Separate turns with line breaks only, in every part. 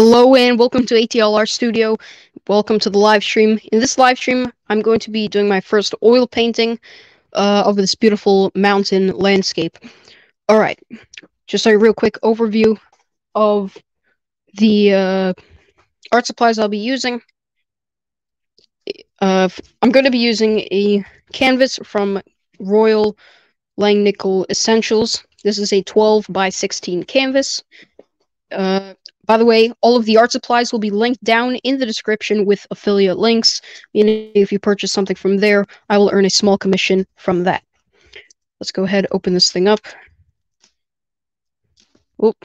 Hello and welcome to ATLArtStudio. Welcome to the live stream. In this live stream, I'm going to be doing my first oil painting of this beautiful mountain landscape. All right, just a real quick overview of the art supplies I'll be using. I'm going to be using a canvas from Royal Langnickel Essentials. This is a 12 by 16 canvas. By the way, all of the art supplies will be linked down in the description with affiliate links. And if you purchase something from there, I will earn a small commission from that. Let's go ahead, open this thing up. Oop.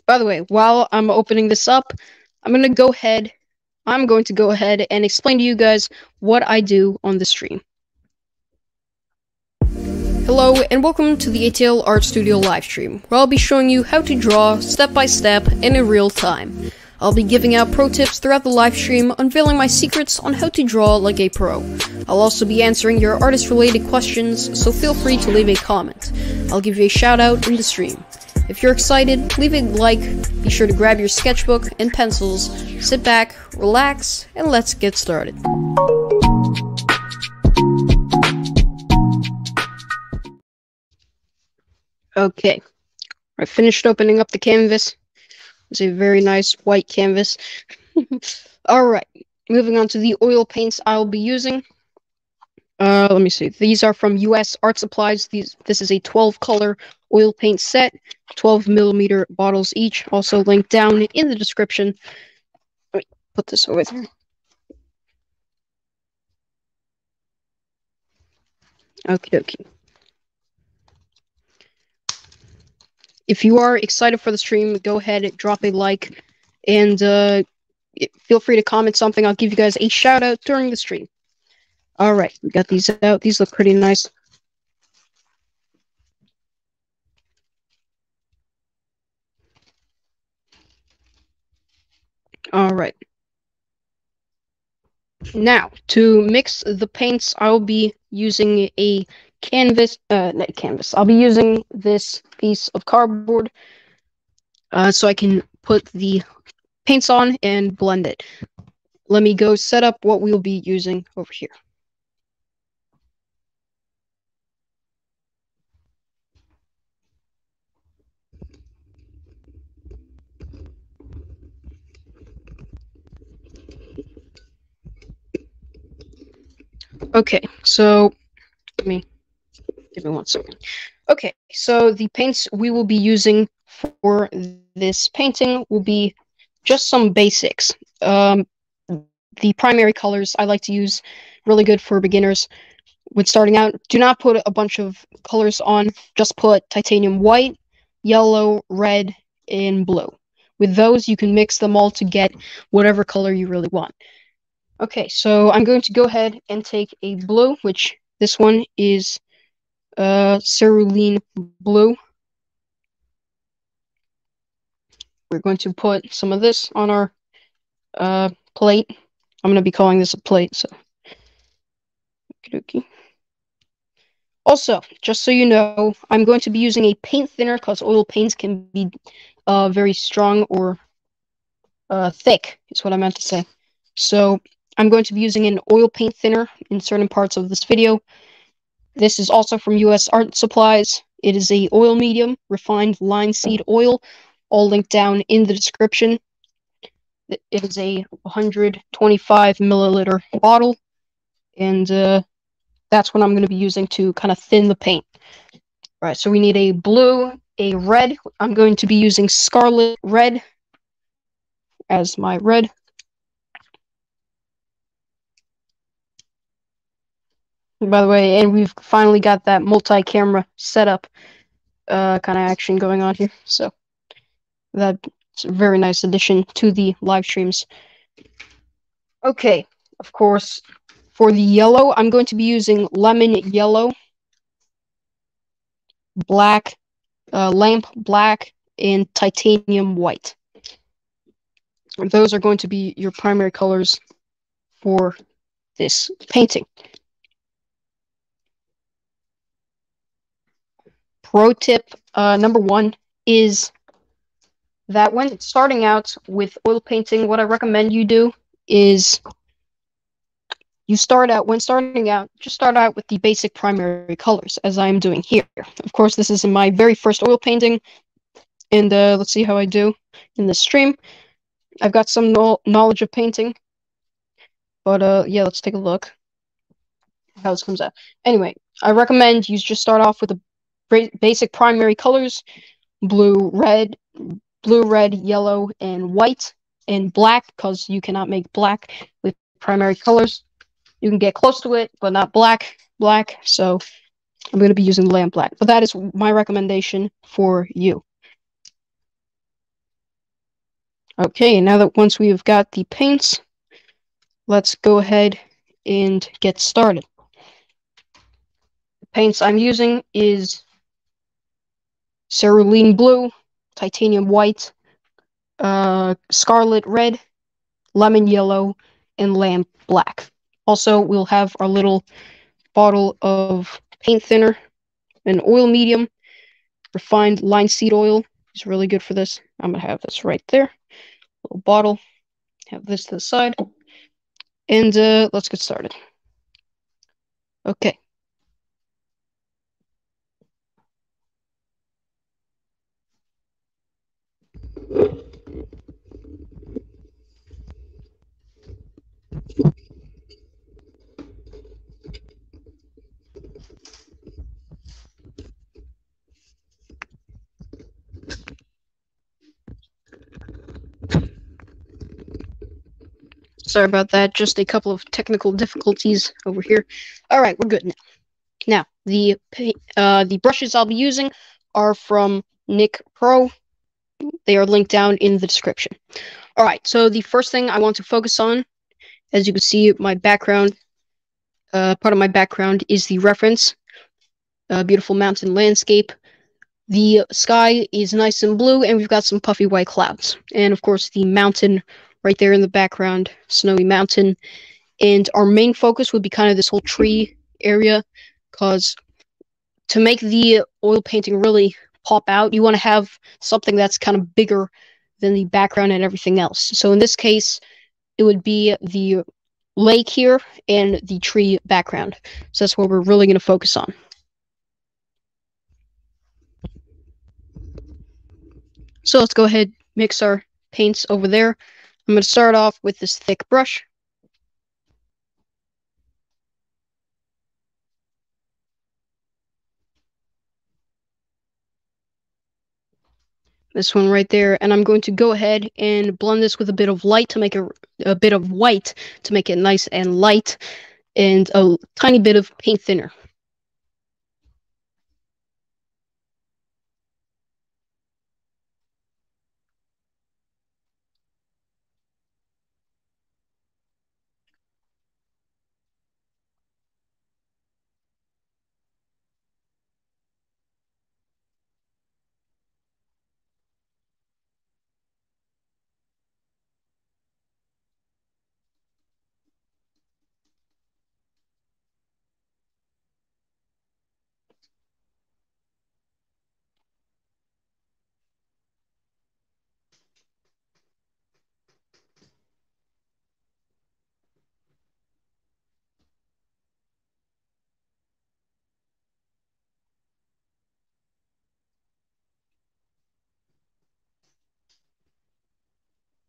By the way, while I'm opening this up, I'm going to go ahead and explain to you guys what I do on the stream. Hello and welcome to the ATLArtStudio livestream, where I'll be showing you how to draw step by step and in real time. I'll be giving out pro tips throughout the livestream, unveiling my secrets on how to draw like a pro. I'll also be answering your artist related questions, so feel free to leave a comment. I'll give you a shout out in the stream. If you're excited, leave a like, be sure to grab your sketchbook and pencils, sit back, relax, and let's get started. Okay, I finished opening up the canvas. It's a very nice white canvas. Alright, moving on to the oil paints I'll be using. Let me see. These are from US Art Supplies. This is a 12 color oil paint set, 12mm bottles each. Also linked down in the description. Let me put this over there. Okay. If you are excited for the stream, go ahead and drop a like, and feel free to comment something. I'll give you guys a shout out during the stream. All right, we got these out. These look pretty nice. All right. Now, to mix the paints, I'll be using a canvas, not canvas. I'll be using this piece of cardboard so I can put the paints on and blend it. Let me go set up what we'll be using over here. Okay, so give me 1 second. Okay, so the paints we will be using for this painting will be just some basics. The primary colors I like to use, really good for beginners when starting out. Do not put a bunch of colors on, just put titanium white, yellow, red, and blue. With those, you can mix them all to get whatever color you really want. Okay, so I'm going to go ahead and take a blue, which this one is cerulean blue. We're going to put some of this on our plate. I'm going to be calling this a plate, so. Okay. Also, just so you know, I'm going to be using a paint thinner because oil paints can be very strong or thick, is what I meant to say. So I'm going to be using an oil paint thinner in certain parts of this video. This is also from US Art Supplies. It is a oil medium, refined linseed oil, all linked down in the description. It is a 125 milliliter bottle, and that's what I'm going to be using to kind of thin the paint. All right, so we need a blue, a red. I'm going to be using scarlet red as my red. By the way, and we've finally got that multi-camera setup kind of action going on here. So that's a very nice addition to the live streams. Okay, of course, for the yellow, I'm going to be using lemon yellow, black, lamp black, and titanium white. Those are going to be your primary colors for this painting. Pro tip number 1 is that when starting out with oil painting, what I recommend you do is just start out with the basic primary colors, as I am doing here. Of course, this is my very first oil painting, and let's see how I do in this stream. I've got some knowledge of painting, but yeah, let's take a look how this comes out. Anyway, I recommend you just start off with the basic primary colors: blue, red, yellow, and white, and black, because you cannot make black with primary colors. You can get close to it, but not black, so I'm going to be using lamp black. But that is my recommendation for you. Okay, now that once we've got the paints, let's go ahead and get started. The paints I'm using is cerulean blue, titanium white, scarlet red, lemon yellow, and lamp black. Also, we'll have our little bottle of paint thinner, an oil medium, refined linseed oil is really good for this. I'm gonna have this right there, little bottle. Have this to the side, and let's get started. Okay. Sorry about that. Just a couple of technical difficulties over here. All right, we're good now. Now, the brushes I'll be using are from Nick Pro. They are linked down in the description. All right, so the first thing I want to focus on, as you can see, my background, part of my background is the reference, beautiful mountain landscape. The sky is nice and blue, and we've got some puffy white clouds. And of course, the mountain right there in the background, snowy mountain. And our main focus would be kind of this whole tree area, because to make the oil painting really pop out, you want to have something that's kind of bigger than the background and everything else. So in this case, it would be the lake here and the tree background. So that's what we're really going to focus on. So let's go ahead, mix our paints over there. I'm going to start off with this thick brush. This one right there, and I'm going to go ahead and blend this with a bit of light to make a bit of white to make it nice and light, and a tiny bit of paint thinner.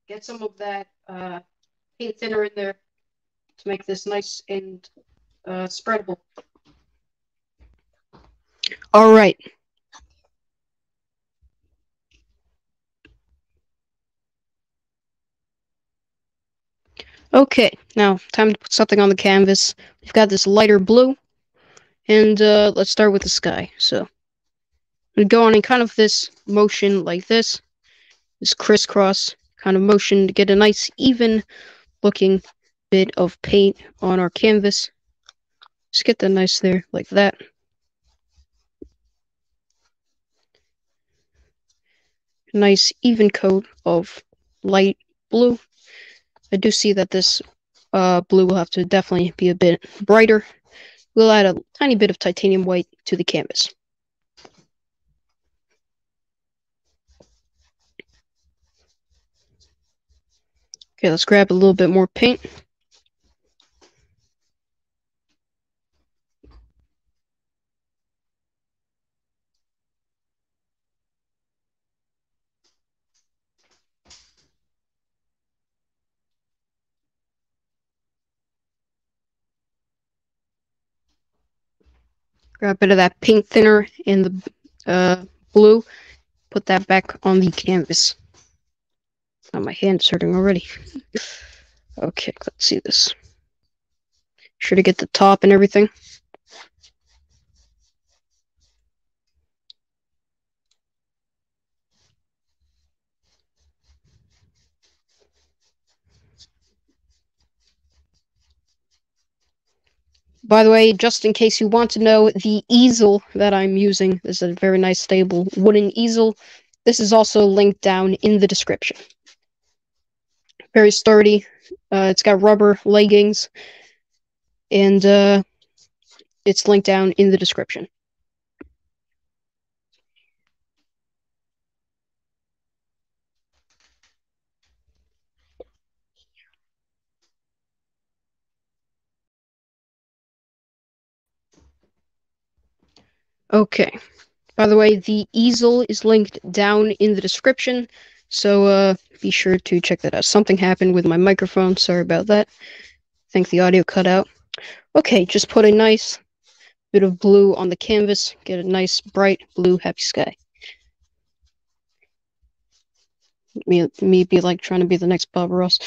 Get some of that paint thinner in there to make this nice and spreadable. All right. Okay, now time to put something on the canvas. We've got this lighter blue, and let's start with the sky. So we go on in kind of this motion like this crisscross kind of motion to get a nice even looking bit of paint on our canvas. Just get that nice there like that. Nice even coat of light blue. I do see that this blue will have to definitely be a bit brighter. We'll add a tiny bit of titanium white to the canvas. Okay, let's grab a little bit more paint. Grab a bit of that paint thinner in the blue. Put that back on the canvas. Oh, my hand's hurting already. Okay, let's see this. Sure to get the top and everything. By the way, just in case you want to know, the easel that I'm using is a very nice stable wooden easel. This is also linked down in the description. Very sturdy. It's got rubber leggings, and it's linked down in the description. Okay. By the way, the easel is linked down in the description, so be sure to check that out. Something happened with my microphone. Sorry about that. I think the audio cut out. Okay, just put a nice bit of blue on the canvas. Get a nice bright blue happy sky. Me be like trying to be the next Bob Ross.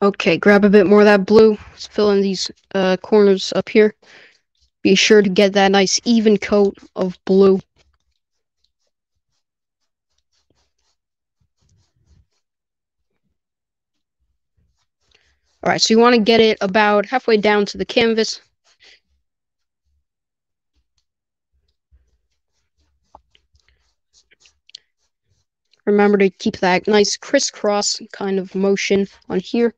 Okay, grab a bit more of that blue. Let's fill in these corners up here. Be sure to get that nice even coat of blue. Alright, so you want to get it about halfway down to the canvas. Remember to keep that nice crisscross kind of motion on here.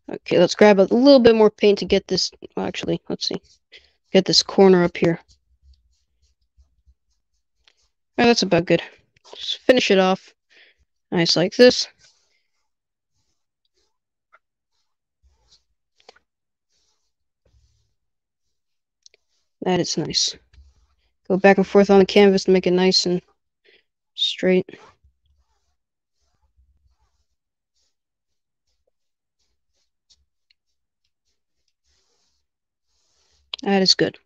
Okay, let's grab a little bit more paint to get this, well, actually, let's see, get this corner up here. Oh, that's about good. Just finish it off. Nice like this. That is nice. Go back and forth on the canvas to make it nice and straight. That is good.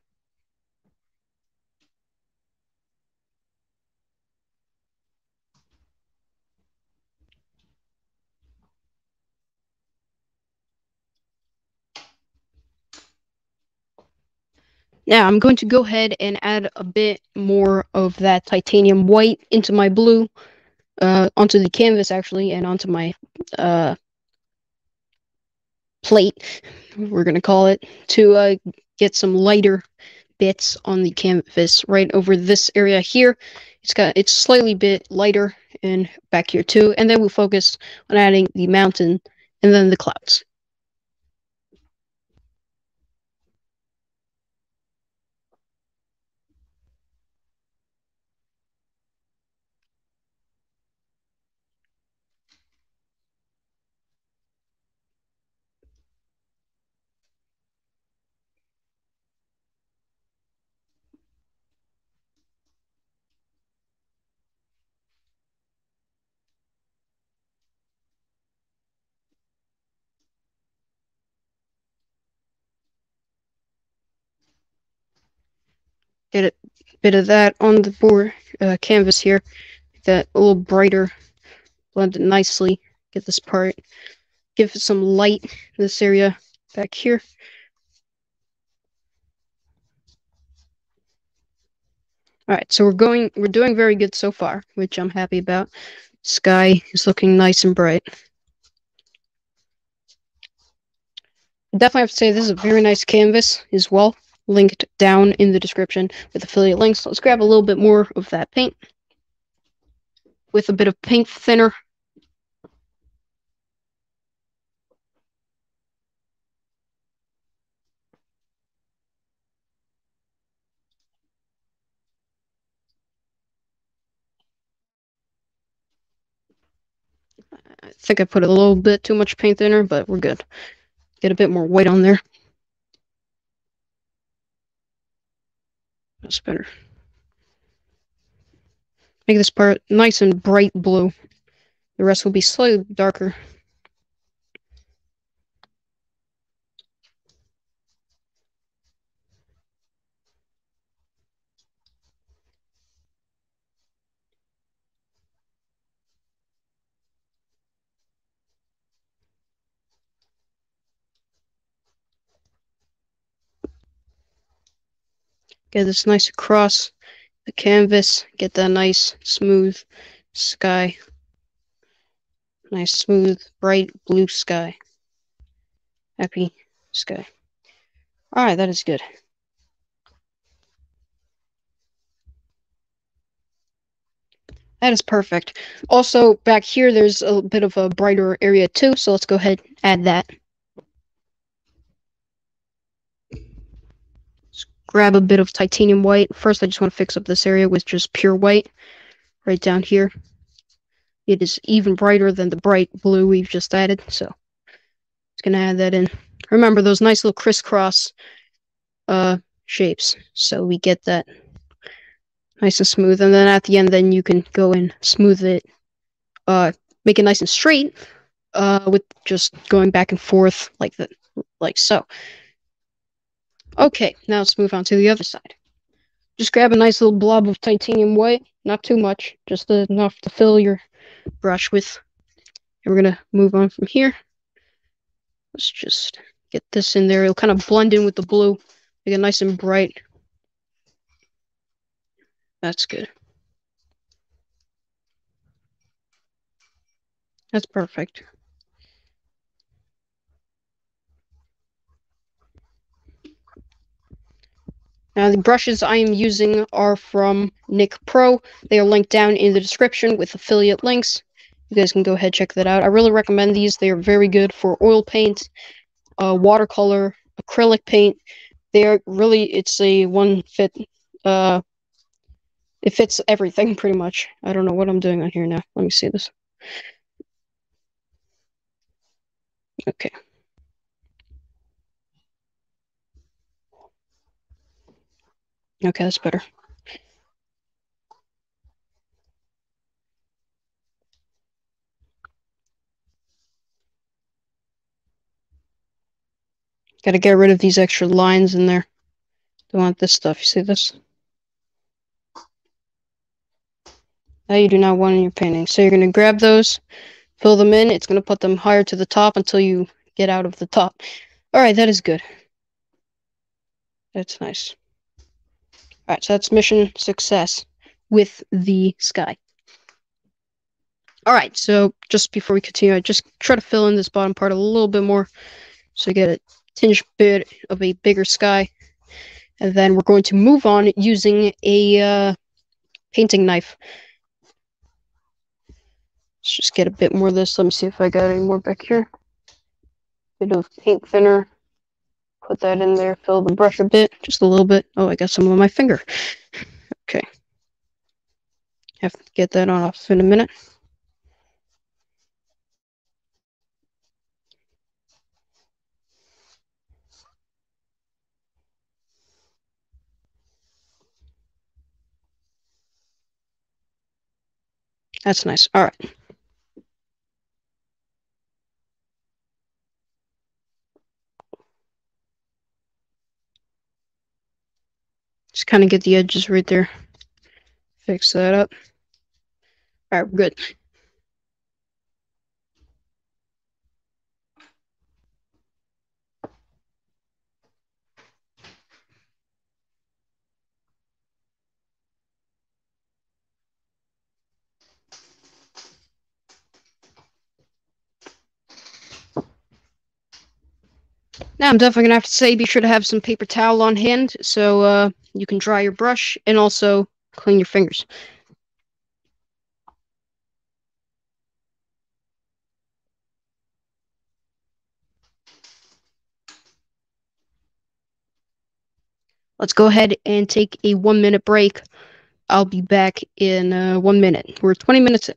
Now I'm going to go ahead and add a bit more of that titanium white into my blue, onto the canvas actually, and onto my plate, we're going to call it, to get some lighter bits on the canvas right over this area here. It's slightly bit lighter and back here too, and then we'll focus on adding the mountain and then the clouds. Get a bit of that on the board canvas here, that a little brighter, blend it nicely. Get this part, give it some light in this area back here. All right, so we're doing very good so far, which I'm happy about. Sky is looking nice and bright. I definitely have to say this is a very nice canvas as well. linked down in the description with affiliate links. Let's grab a little bit more of that paint with a bit of paint thinner. I think I put a little bit too much paint thinner, but we're good. Get a bit more white on there. That's better. Make this part nice and bright blue. The rest will be slightly darker. Get this nice across the canvas. Get that nice, smooth sky. Nice, smooth, bright blue sky. Happy sky. Alright, that is good. That is perfect. Also, back here, there's a bit of a brighter area too, so let's go ahead and add that. Let's grab a bit of titanium white. First, I just want to fix up this area with just pure white right down here. It is even brighter than the bright blue we've just added, so it's going to add that in. Remember those nice little crisscross shapes, so we get that nice and smooth, and then at the end, then you can go and smooth it, make it nice and straight, with just going back and forth like that, like so. Okay, now let's move on to the other side. Just grab a nice little blob of titanium white, not too much, just enough to fill your brush with. And we're gonna move on from here. Let's just get this in there. It'll kind of blend in with the blue, make it nice and bright. That's good. That's perfect. Now, the brushes I am using are from Nick Pro. They are linked down in the description with affiliate links. You guys can go ahead and check that out. I really recommend these. They are very good for oil paint, watercolor, acrylic paint. They are really, it's a one fit. It fits everything pretty much. I don't know what I'm doing on here now. Let me see this. Okay. Okay, that's better. Gotta get rid of these extra lines in there. Don't want this stuff. You see this? That you do not want in your painting. So you're gonna grab those, fill them in. It's gonna put them higher to the top until you get out of the top. Alright, that is good. That's nice. Alright, so that's mission success with the sky. Alright, so just before we continue, I just try to fill in this bottom part a little bit more so you get a tinge bit of a bigger sky. And then we're going to move on using a painting knife. Let's just get a bit more of this. Let me see if I got any more back here. Bit of paint thinner. Put that in there. Fill the brush a bit. Just a little bit. Oh, I got some on my finger. Okay. Have to get that on off in a minute. That's nice. All right. Just kind of get the edges right there. Fix that up. All right, we're good. Now I'm definitely gonna have to say be sure to have some paper towel on hand so you can dry your brush and also clean your fingers. Let's go ahead and take a 1 minute break. I'll be back in 1 minute. We're 20 minutes in.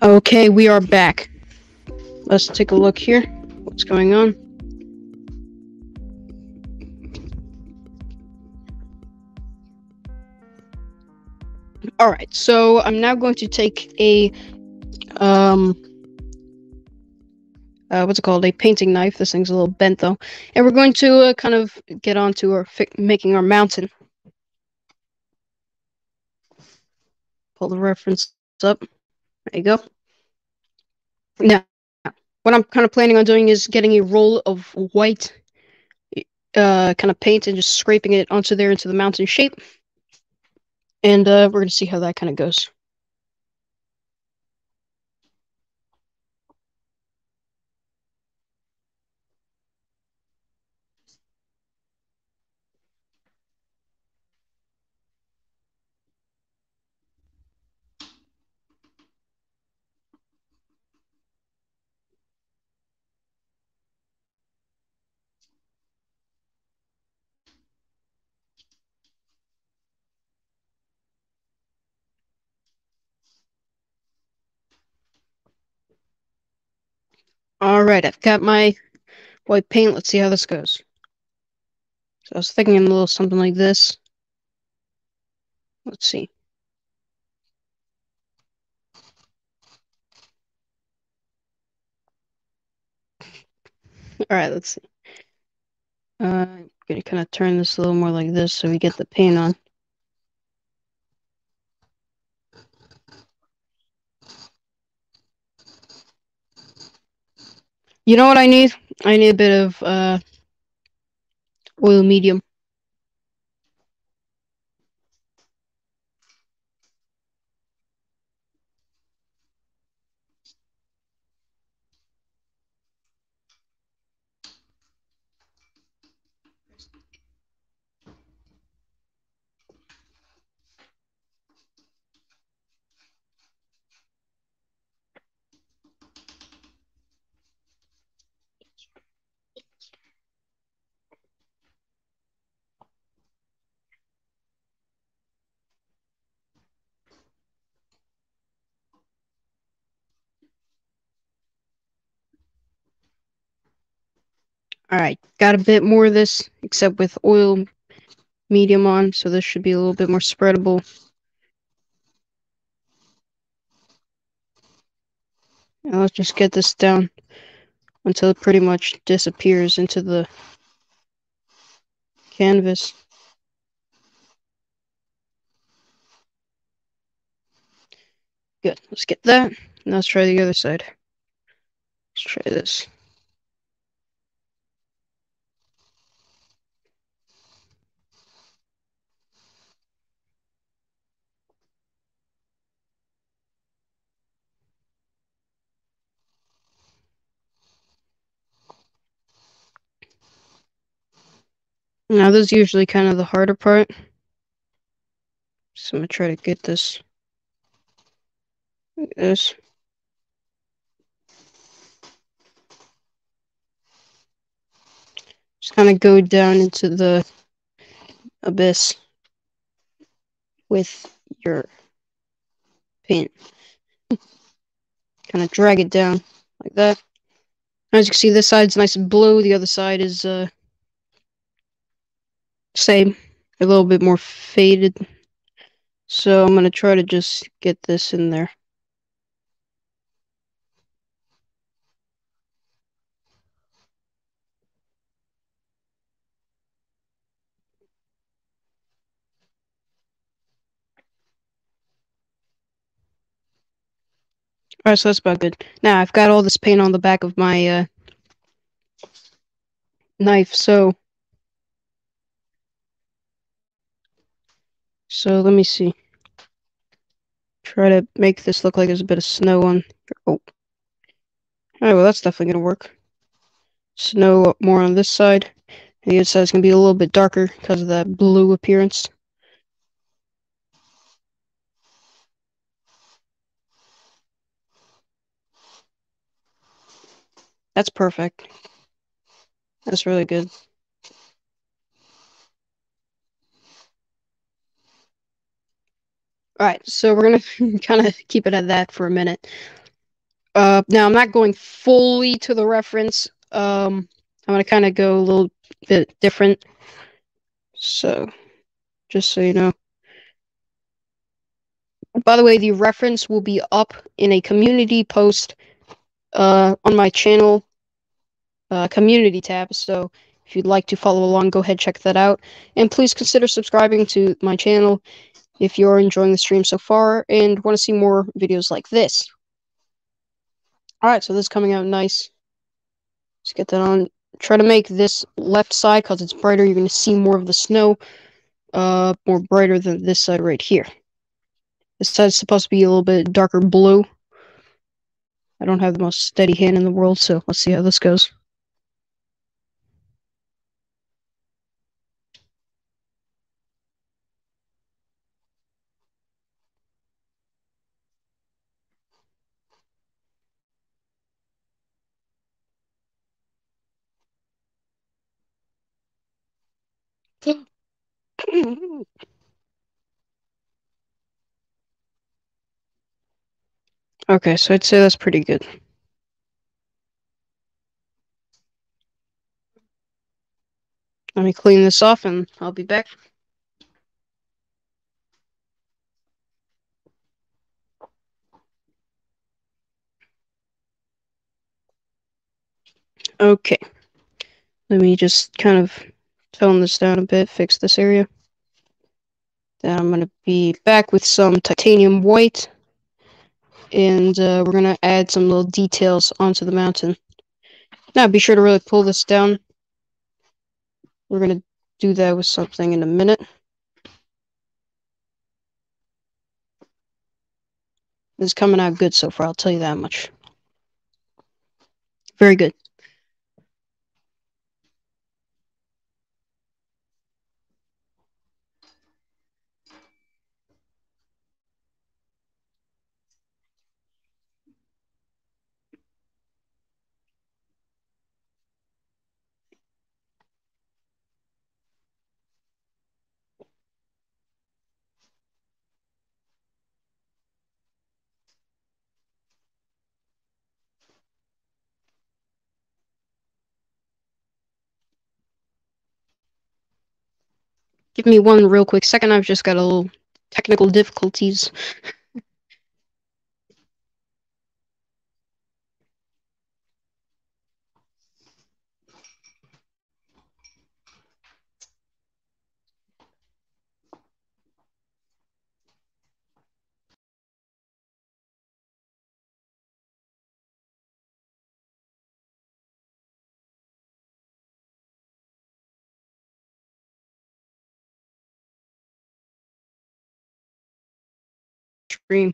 Okay, we are back. Let's take a look here. What's going on? All right, so I'm now going to take a what's it called? A painting knife. This thing's a little bent though, and we're going to kind of get on to our making our mountain. Pull the reference up. There you go. Now, what I'm kind of planning on doing is getting a roll of white kind of paint and just scraping it onto there into the mountain shape. And we're going to see how that kind of goes. All right, I've got my white paint. Let's see how this goes. So I was thinking a little something like this. Let's see. All right, let's see. I'm going to kind of turn this a little more like this so we get the paint on. You know what I need? I need a bit of oil medium. Alright, got a bit more of this, except with oil medium on, so this should be a little bit more spreadable. Now let's just get this down until it pretty much disappears into the canvas. Good, let's get that. Now let's try the other side. Let's try this. Now this is usually kind of the harder part. So I'm gonna try to get this like this. Just kind of go down into the abyss with your paint. Kind of drag it down like that. As you can see, this side's nice and blue. The other side is same, a little bit more faded. So I'm gonna try to just get this in there. Alright, so that's about good. Now I've got all this paint on the back of my knife, so let me see. Try to make this look like there's a bit of snow on. Oh, alright, well that's definitely gonna work. Snow up more on this side. The other side's gonna be a little bit darker because of that blue appearance. That's perfect. That's really good. Alright, so we're gonna kind of keep it at that for a minute. Now I'm not going fully to the reference. I'm gonna kind of go a little bit different. So, just so you know. By the way, the reference will be up in a community post on my channel community tab. So if you'd like to follow along, go ahead, check that out. And please consider subscribing to my channel if you're enjoying the stream so far and want to see more videos like this. Alright, so this is coming out nice. Let's get that on. Try to make this left side, because it's brighter, you're going to see more of the snow. More brighter than this side right here. This side's supposed to be a little bit darker blue. I don't have the most steady hand in the world, so let's see how this goes. Okay, so I'd say that's pretty good. Let me clean this off and I'll be back. Okay. Let me just kind of tone this down a bit, fix this area. Then I'm going to be back with some titanium white. And we're going to add some little details onto the mountain. Now, be sure to really pull this down. We're going to do that with something in a minute. This is coming out good so far, I'll tell you that much. Very good. Give me one real quick second. I've just got a little technical difficulties. Stream.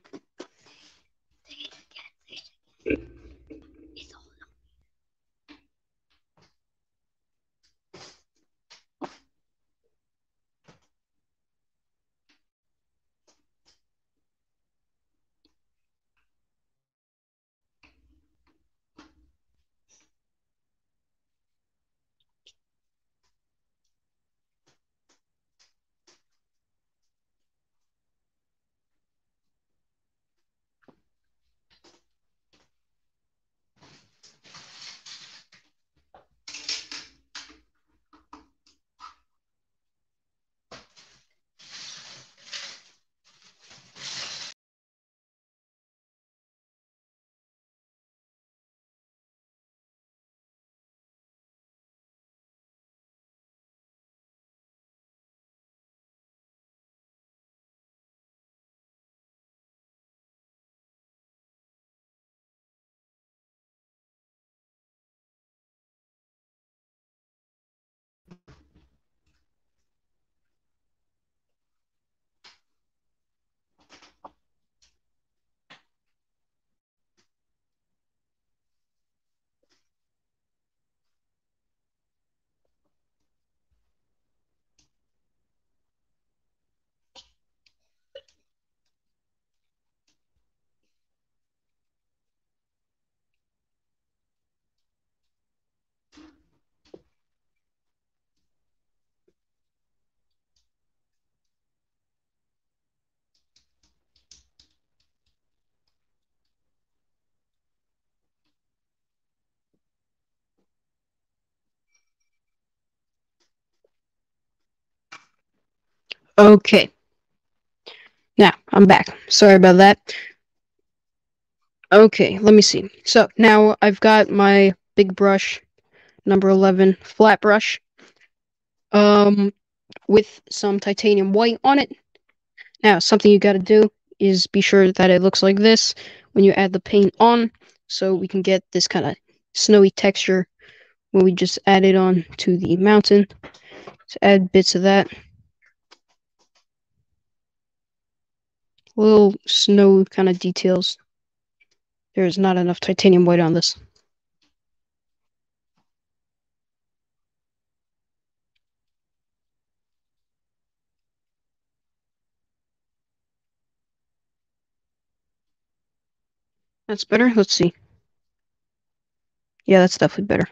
Okay. Now, I'm back. Sorry about that. Okay, let me see. So, now I've got my big brush, number 11 flat brush, with some titanium white on it. Now, something you gotta do is be sure that it looks like this when you add the paint on, so we can get this kind of snowy texture when we just add it on to the mountain. So add bits of that. Little snow kind of details. There's not enough titanium white on this. That's better. Let's see. Yeah, that's definitely better.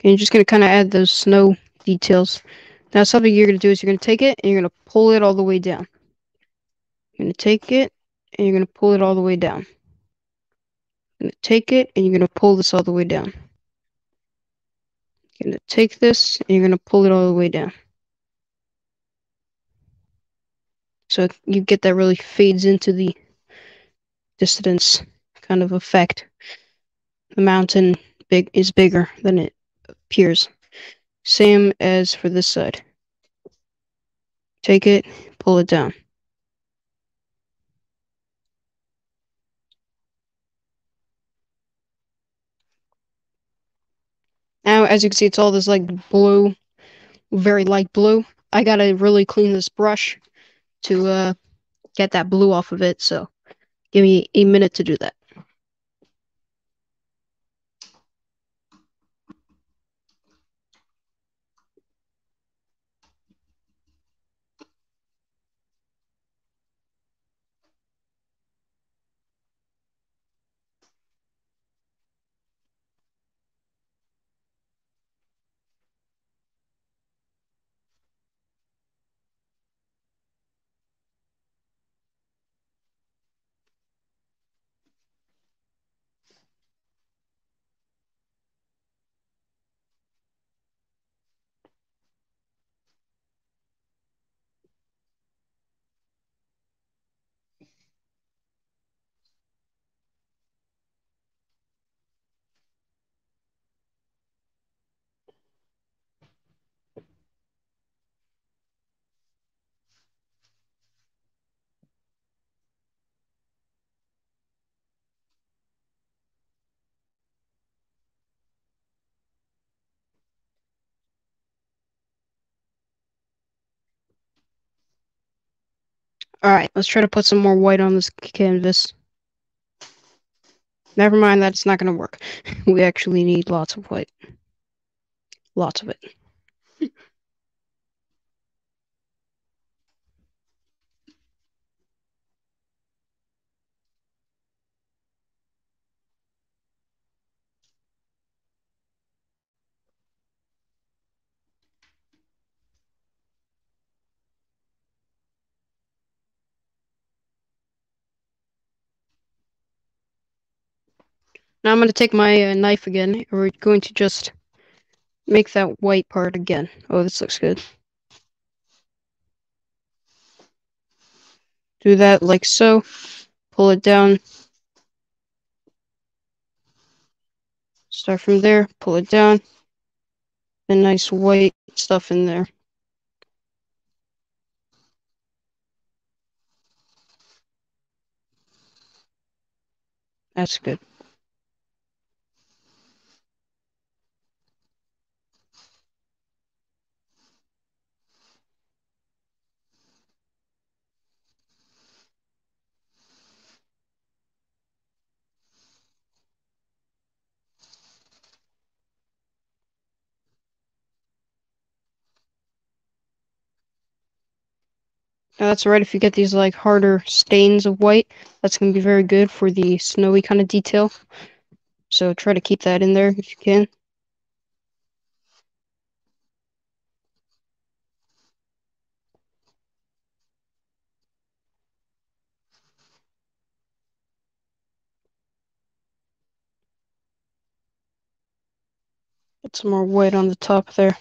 Okay, you're just gonna kind of add those snow details. Now, something you're gonna do is you're gonna take it and you're gonna pull it all the way down. You're gonna take it and you're gonna pull it all the way down. You're gonna take it and you're gonna pull this all the way down. You're gonna take this and you're gonna pull it all the way down. So you get that really fades into the distance kind of effect. The mountain is bigger than it appears. Same as for this side. Take it, pull it down. Now, as you can see, it's all this like blue, very light blue. I gotta really clean this brush to get that blue off of it, so give me a minute to do that. Alright, let's try to put some more white on this canvas. Never mind that, it's not going to work. We actually need lots of white. Lots of it. Now I'm going to take my knife again, and we're going to just make that white part again. Oh, this looks good. Do that like so. Pull it down. Start from there. Pull it down. The nice white stuff in there. That's good. Now that's right, if you get these like harder stains of white, that's going to be very good for the snowy kind of detail. So try to keep that in there if you can. Get some more white on the top there.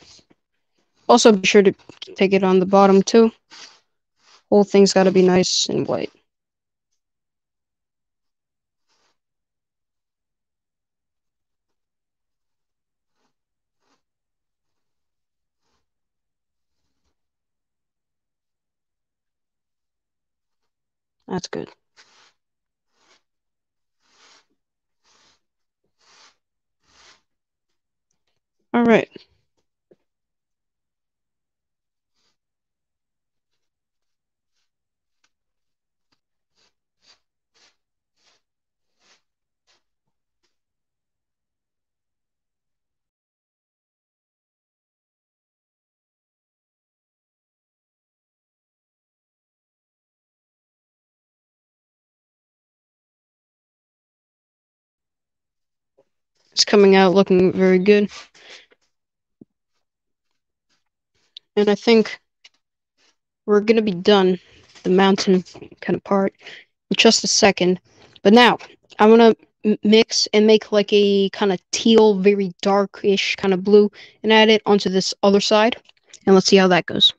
Also be sure to take it on the bottom too. Whole thing's got to be nice and white. That's good. All right. It's coming out looking very good. And I think we're going to be done the mountain kind of part in just a second. But now I'm going to mix and make like a kind of teal, very darkish kind of blue and add it onto this other side. And let's see how that goes.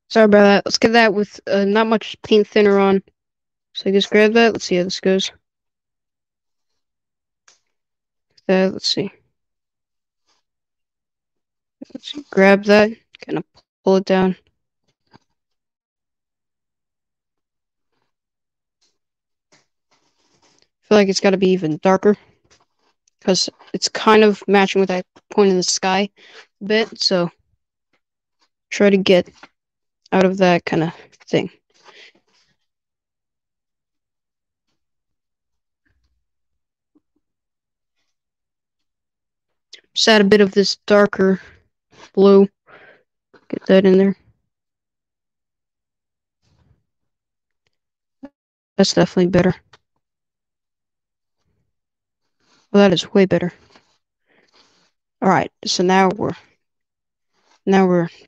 Sorry about that. Let's get that with not much paint thinner on. So I just grab that. Let's see how this goes. Let's see. Let's see. Grab that. Kind of pull it down. I feel like it's got to be even darker because it's kind of matching with that point in the sky a bit. So try to get out of that kind of thing. Just add a bit of this darker blue. Get that in there. That's definitely better. Well, that is way better. All right, so now we're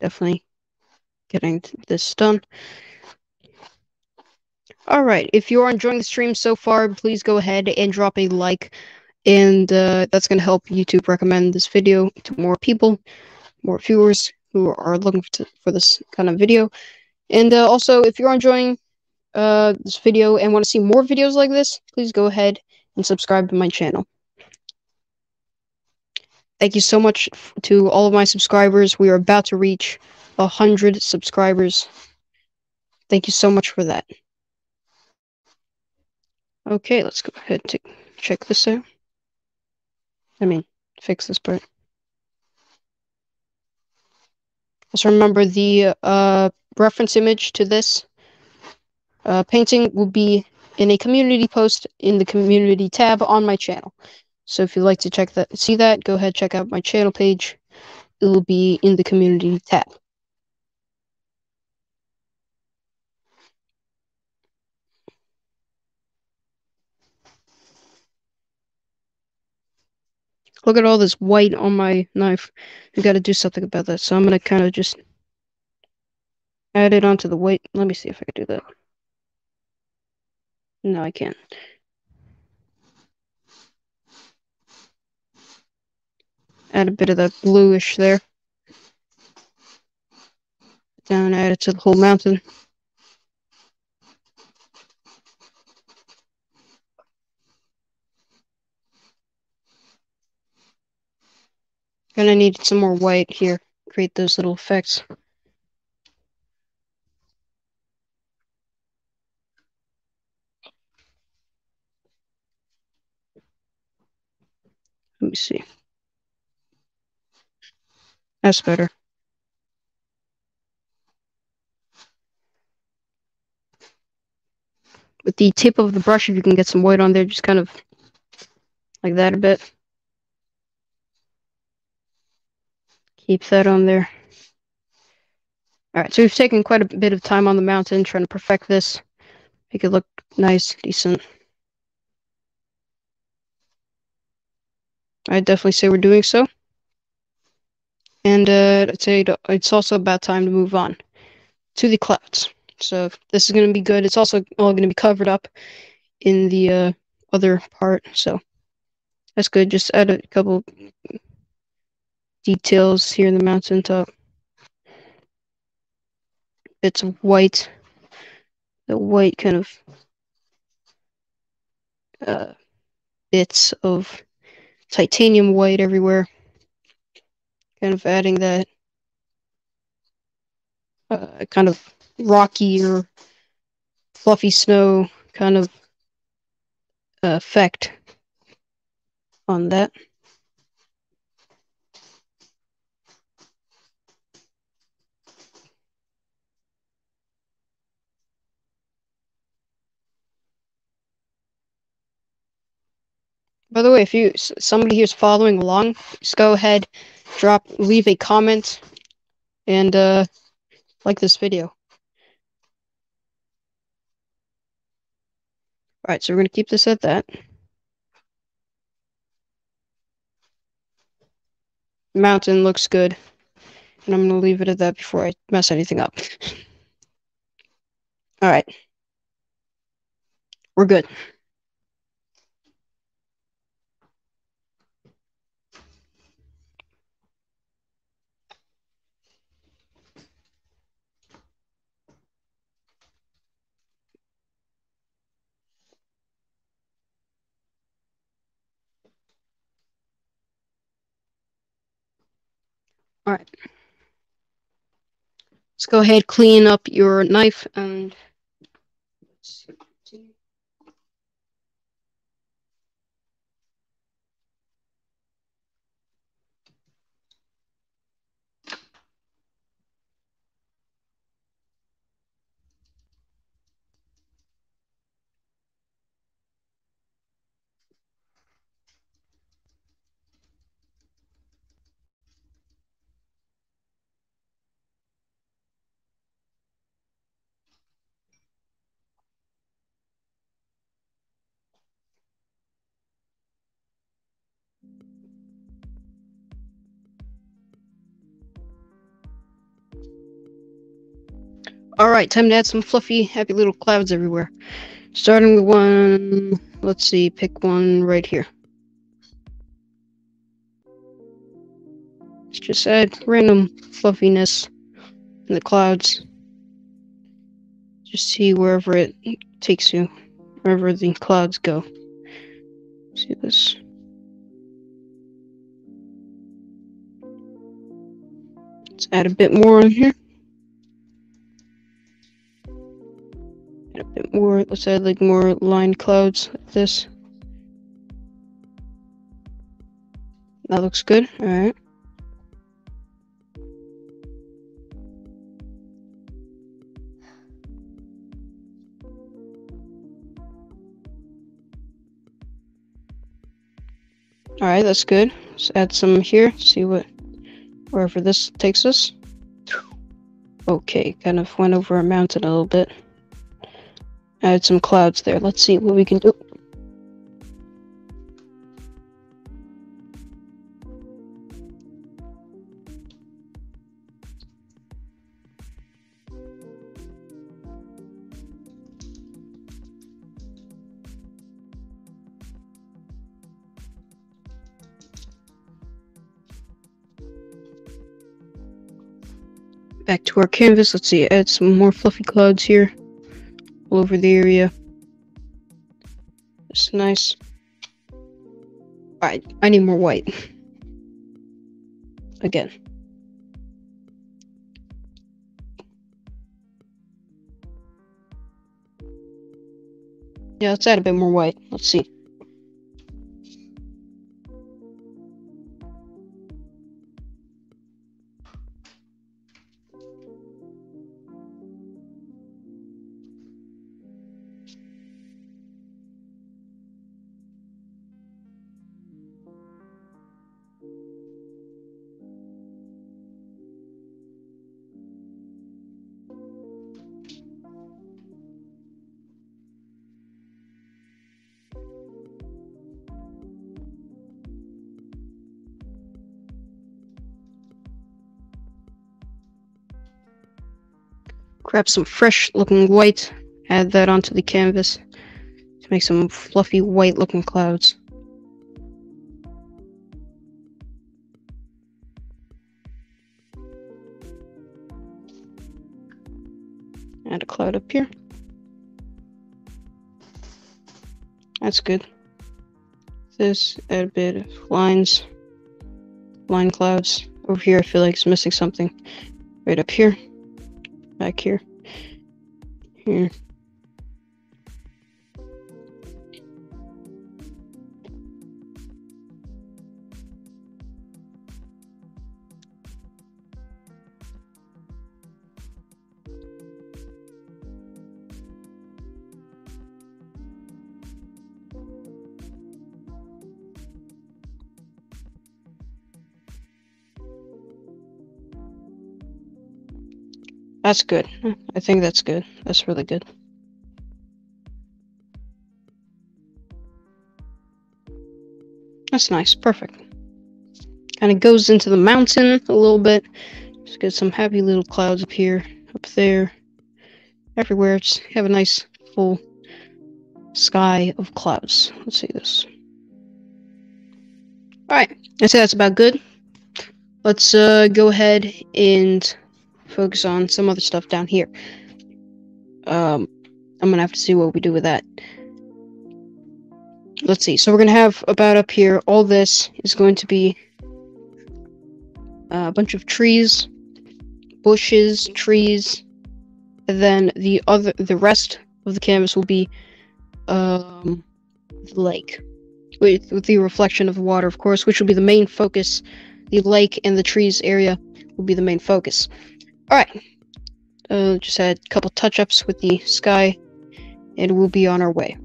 definitely getting this done. Alright, if you are enjoying the stream so far, please go ahead and drop a like, and that's going to help YouTube recommend this video to more people, more viewers who are looking for this kind of video. And also, if you're enjoying this video and want to see more videos like this, please go ahead and subscribe to my channel. Thank you so much to all of my subscribers. We are about to reach 100 subscribers. Thank you so much for that. Okay, let's go ahead and check this out. Fix this part. Also remember the reference image to this painting will be in a community post in the community tab on my channel. So if you'd like to see that, go ahead, check out my channel page. It will be in the community tab. Look at all this white on my knife. We got to do something about that. So I'm going to kind of just add it onto the white. Let me see if I can do that. No, I can't. Add a bit of that bluish there. Down, add it to the whole mountain. Gonna need some more white here. Create those little effects. Let me see. That's better. With the tip of the brush, if you can get some white on there, just kind of like that a bit. Keep that on there. Alright, so we've taken quite a bit of time on the mountain trying to perfect this. Make it look nice, decent. I'd definitely say we're doing so. And I'd say it's also about time to move on to the clouds. So this is going to be good. It's also all going to be covered up in the other part. So that's good. Just add a couple details here in the mountaintop. Bits of white. The white kind of bits of titanium white everywhere. Kind of adding that kind of rocky or fluffy snow kind of effect on that. By the way, if somebody here's following along, just go ahead, leave a comment, and like this video. Alright, so we're gonna keep this at that. Mountain looks good, and I'm gonna leave it at that before I mess anything up. Alright. We're good. Alright. Let's go ahead, clean up your knife, and Alright, time to add some fluffy, happy little clouds everywhere. Starting with one, let's see, pick one right here. Let's just add random fluffiness in the clouds. Just see wherever it takes you, wherever the clouds go. See this? Let's add a bit more on here. Add a bit more. Let's add like more lined clouds like this. That looks good. Alright. Alright, that's good. Let's add some here. See wherever this takes us. Okay, kind of went over a mountain a little bit. Add some clouds there. Let's see what we can do. Back to our canvas. Let's see, add some more fluffy clouds here all over the area. That's nice. Alright, I need more white. Again. Yeah, let's add a bit more white. Let's see. Grab some fresh looking white, add that onto the canvas to make some fluffy white looking clouds. Add a cloud up here. That's good. This, add a bit of lines, line clouds. Over here I feel like it's missing something. Right up here. Back here. Here. That's good. I think that's good. That's really good. That's nice. Perfect. Kind of goes into the mountain a little bit. Just get some happy little clouds up here, up there, everywhere. Just have a nice full sky of clouds. Let's see this. Alright, I'd say that's about good. Let's go ahead and focus on some other stuff down here. I'm gonna have to see what we do with that. Let's see. So we're gonna have about up here, all this is going to be a bunch of trees, bushes, trees, and then the rest of the canvas will be the lake with the reflection of the water, of course, which will be the main focus. The lake and the trees area will be the main focus. Alright, just add a couple touch-ups with the sky, and we'll be on our way.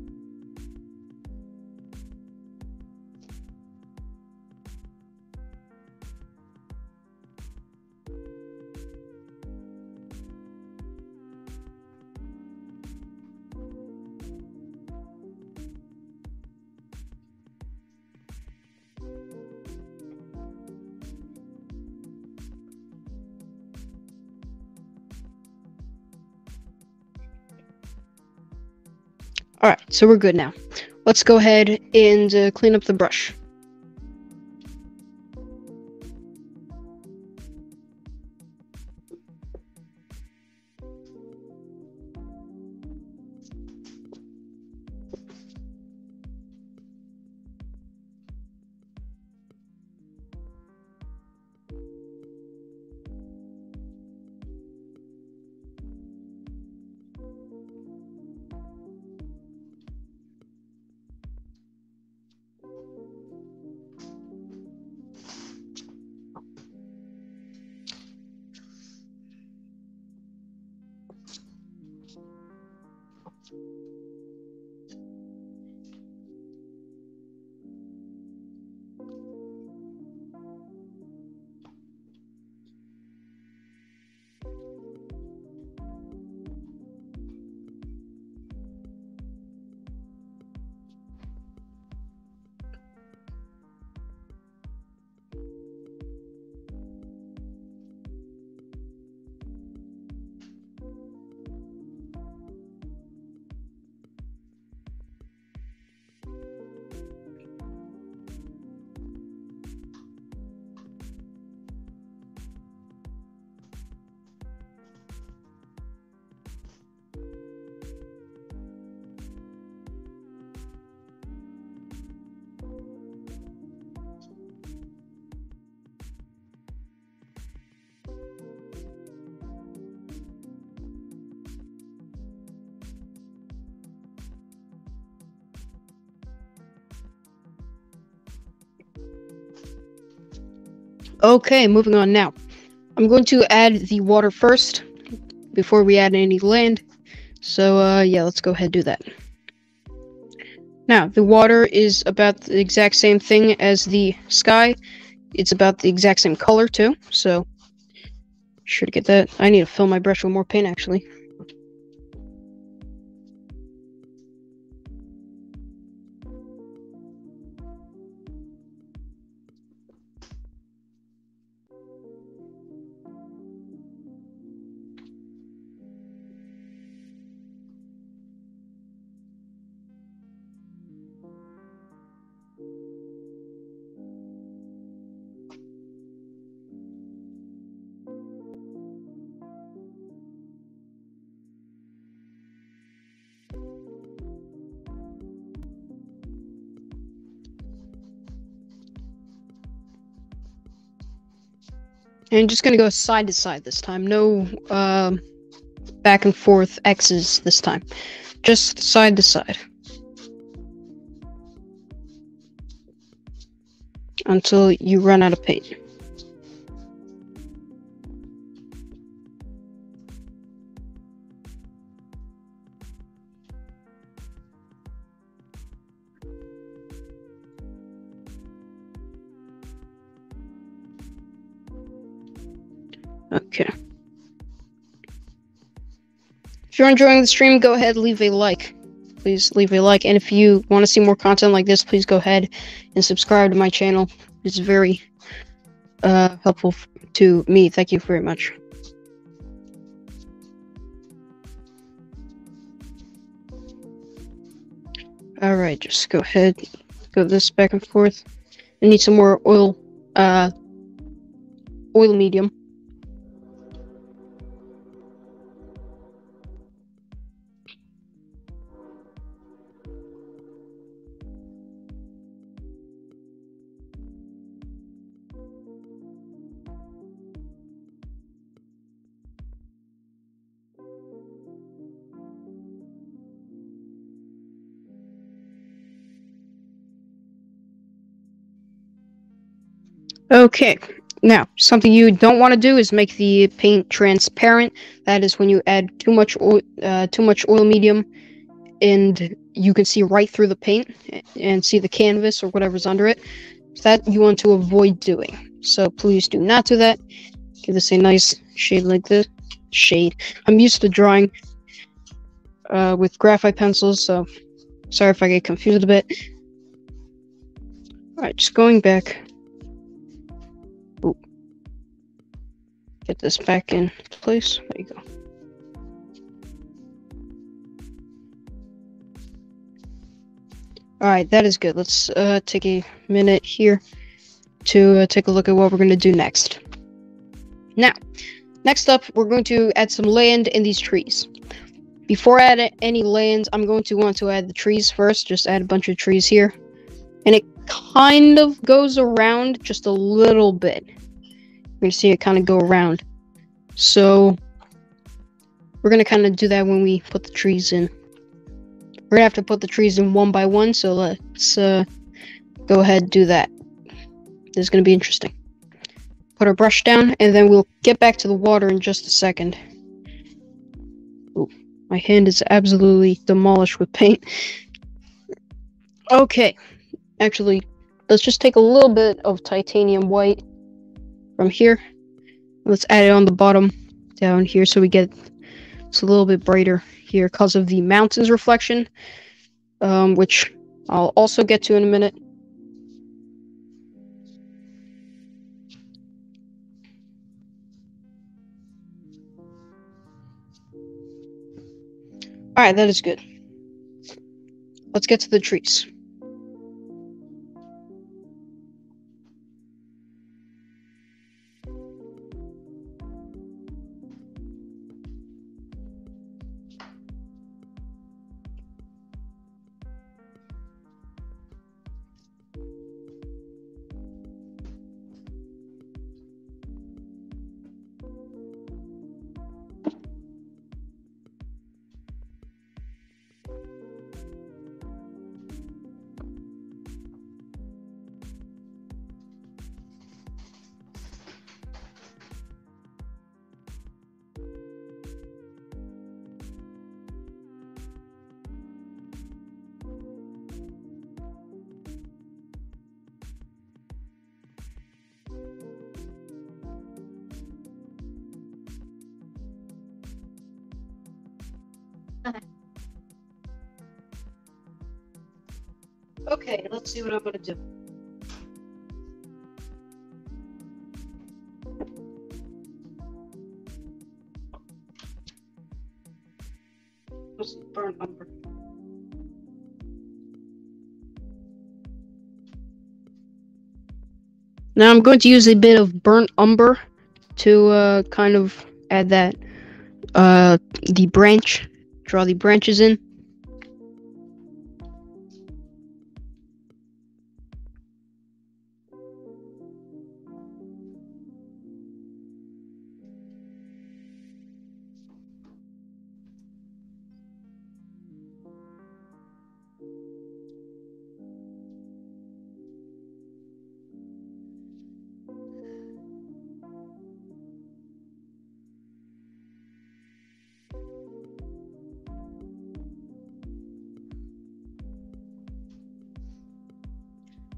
Alright, so we're good now. Let's go ahead and clean up the brush. Okay, moving on now. I'm going to add the water first before we add any land. So, yeah, let's go ahead and do that. Now, the water is about the exact same thing as the sky. It's about the exact same color, too. So, sure to get that. I need to fill my brush with more paint, actually. And just gonna go side to side this time. No, back and forth X's this time. Just side to side. Until you run out of paint. Okay. If you're enjoying the stream, go ahead, leave a like. Please leave a like. And if you want to see more content like this, please go ahead and subscribe to my channel. It's very helpful to me. Thank you very much. Alright, just go ahead, go this back and forth. I need some more oil medium. Okay, now something you don't want to do is make the paint transparent. That is when you add too much oil medium, and you can see right through the paint and see the canvas or whatever's under it. That you want to avoid doing. So please do not do that. Give this a nice shade like this. Shade. I'm used to drawing with graphite pencils, so sorry if I get confused a bit. Alright, just going back. Ooh. Get this back in place. There you go. Alright, that is good. Let's take a minute here to take a look at what we're going to do next. Now, next up, we're going to add some land in these trees. Before I add any land, I'm going to want to add the trees first. Just add a bunch of trees here. And it kind of goes around just a little bit. You're going to see it kind of go around. So, we're going to kind of do that when we put the trees in. We're going to have to put the trees in one by one, so let's go ahead and do that. This is going to be interesting. Put our brush down, and then we'll get back to the water in just a second. Ooh, my hand is absolutely demolished with paint. Okay, actually, let's just take a little bit of titanium white from here. Let's add it on the bottom down here so we get it's a little bit brighter here because of the mountain's reflection, which I'll also get to in a minute. Alright, that is good. Let's get to the trees. Okay, let's see what I'm gonna do. Just burn umber. Now I'm going to use a bit of burnt umber to kind of add that the branch, draw the branches in.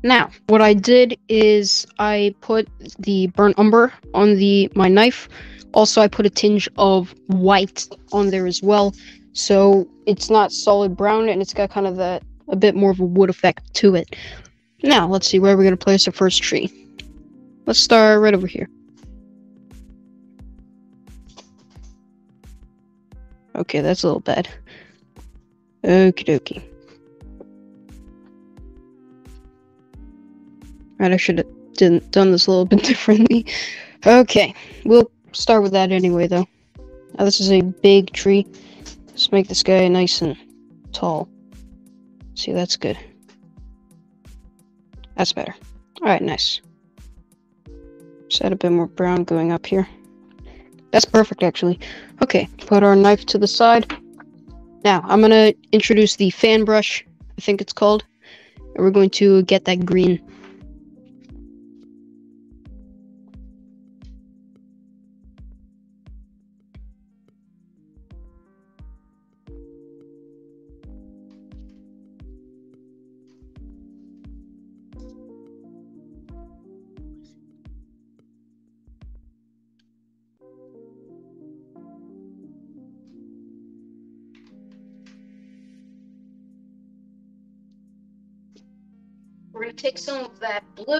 Now, what I did is I put the burnt umber on my knife. Also, I put a tinge of white on there as well, so it's not solid brown and it's got kind of a bit more of a wood effect to it. Now, let's see where we're going to place the first tree. Let's start right over here. Okay, that's a little bad. Okie dokie. Right, I should have done this a little bit differently. Okay, we'll start with that anyway, though. Now, this is a big tree. Let's make this guy nice and tall. See, that's good. That's better. Alright, nice. Just add a bit more brown going up here. That's perfect, actually. Okay, put our knife to the side. Now, I'm going to introduce the fan brush, I think it's called. And we're going to get that green. We're going to take some of that blue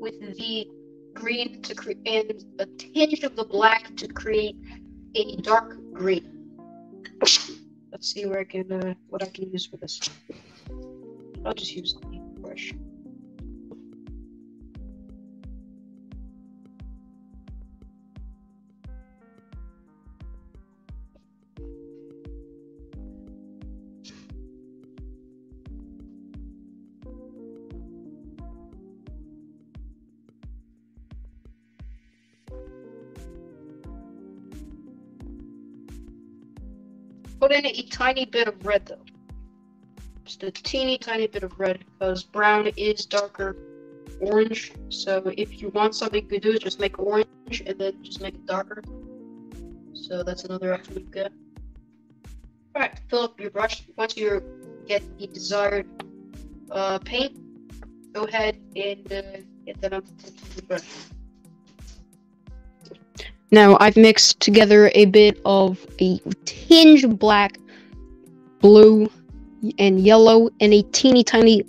with the green to create and a tinge of the black to create a dark green. Let's see where I can what I can use for this. I'll just use the brush. Put in a tiny bit of red though. Just a teeny tiny bit of red, because brown is darker orange. So if you want something you could do is just make orange and then just make it darker. So that's another option you get. Alright, fill up your brush. Once you get the desired paint, go ahead and get that onto the brush. Now I've mixed together a bit of a tinge black, blue, and yellow, and a teeny tiny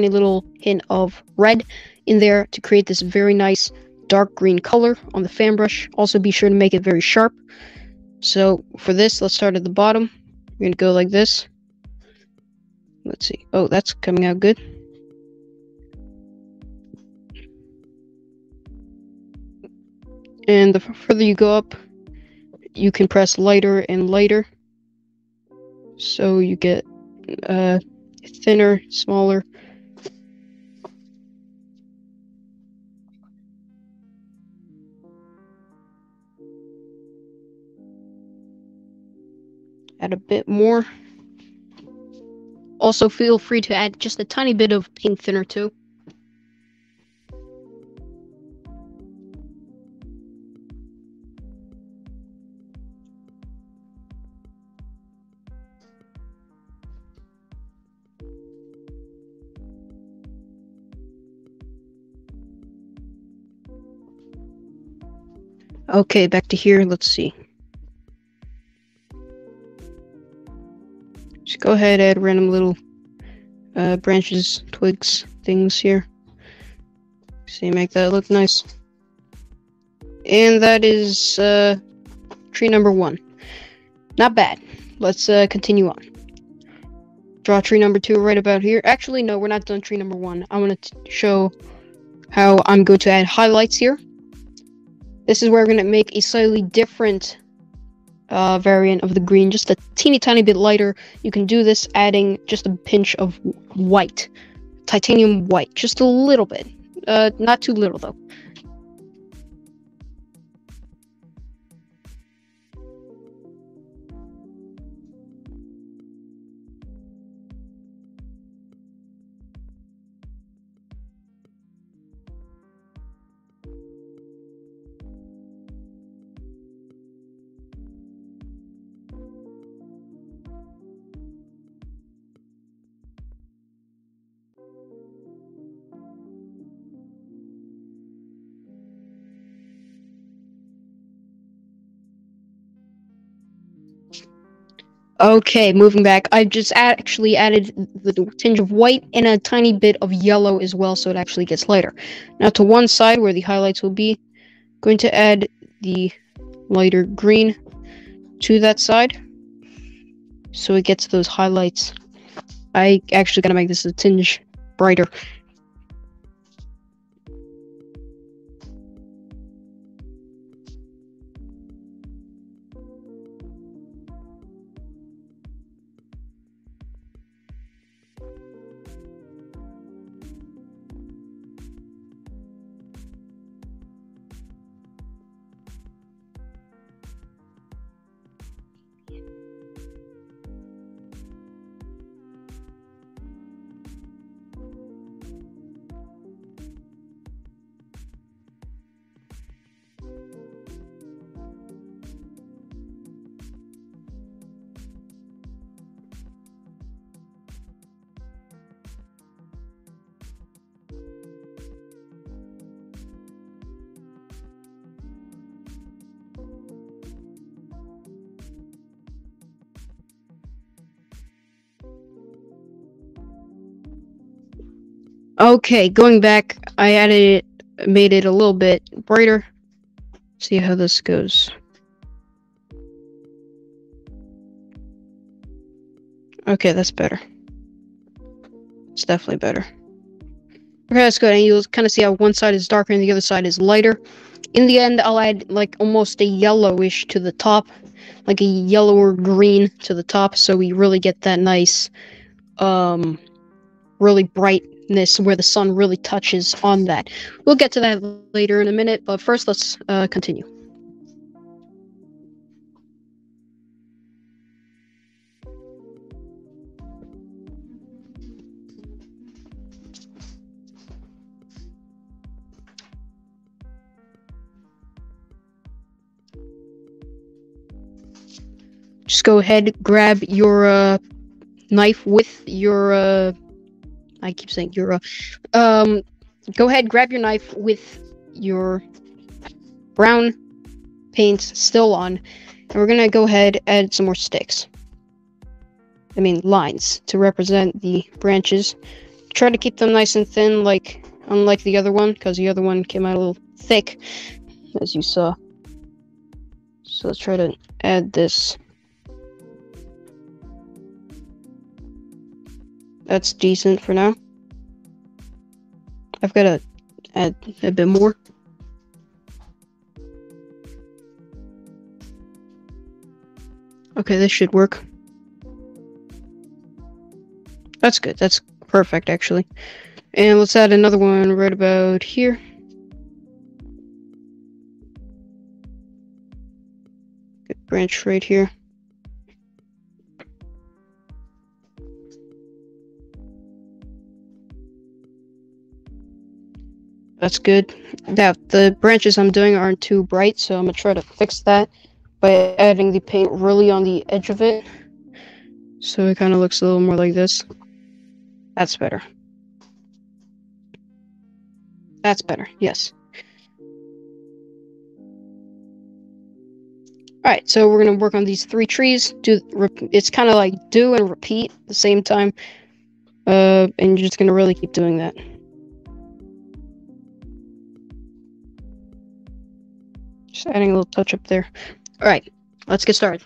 little hint of red in there to create this very nice dark green color on the fan brush. Also be sure to make it very sharp. So for this, let's start at the bottom. We're gonna go like this. Let's see. Oh, that's coming out good. And the further you go up, you can press lighter and lighter. So you get thinner, smaller. Add a bit more. Also feel free to add just a tiny bit of paint thinner too. Okay, back to here. Let's see. Just go ahead, add random little branches, twigs, things here. See, make that look nice. And that is tree number 1. Not bad. Let's continue on. Draw tree number 2 right about here. Actually, no, we're not done tree number 1. I want to show how I'm going to add highlights here. This is where we're going to make a slightly different variant of the green, just a teeny tiny bit lighter. You can do this adding just a pinch of white, titanium white, just a little bit. Not too little though. Okay, moving back. I just actually added the tinge of white and a tiny bit of yellow as well, so it actually gets lighter. Now to one side where the highlights will be, going to add the lighter green to that side, so it gets those highlights. I actually gotta make this a tinge brighter. Okay, going back, I added it, made it a little bit brighter. See how this goes. Okay, that's better. It's definitely better. Okay, that's good. And you'll kind of see how one side is darker and the other side is lighter. In the end, I'll add like almost a yellowish to the top, like a yellower green to the top, so we really get that nice, really brightness where the sun really touches on that. We'll get to that later in a minute, but first let's continue. Just go ahead, grab your knife with your I keep saying your go ahead, grab your knife with your brown paint still on, and we're gonna go ahead add some more sticks. I mean lines to represent the branches. Try to keep them nice and thin, like unlike the other one, because the other one came out a little thick, as you saw. So let's try to add this. That's decent for now. I've got to add a bit more. Okay, this should work. That's good. That's perfect, actually. And let's add another one right about here. Good branch right here. That's good. Now, the branches I'm doing aren't too bright, so I'm going to try to fix that by adding the paint really on the edge of it. So it kind of looks a little more like this. That's better. That's better, yes. Alright, so we're going to work on these 3 trees. It's kind of like do and repeat at the same time. And you're just going to really keep doing that. Just adding a little touch up there. Alright, let's get started.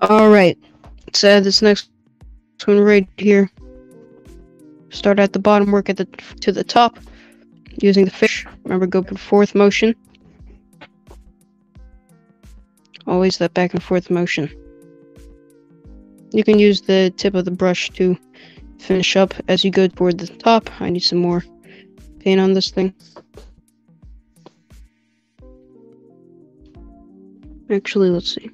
Alright, let's add this next one right here. Start at the bottom, work at to the top, using the fish. Remember, go back and forth motion. Always that back and forth motion. You can use the tip of the brush to finish up as you go toward the top. I need some more paint on this thing. Actually, let's see.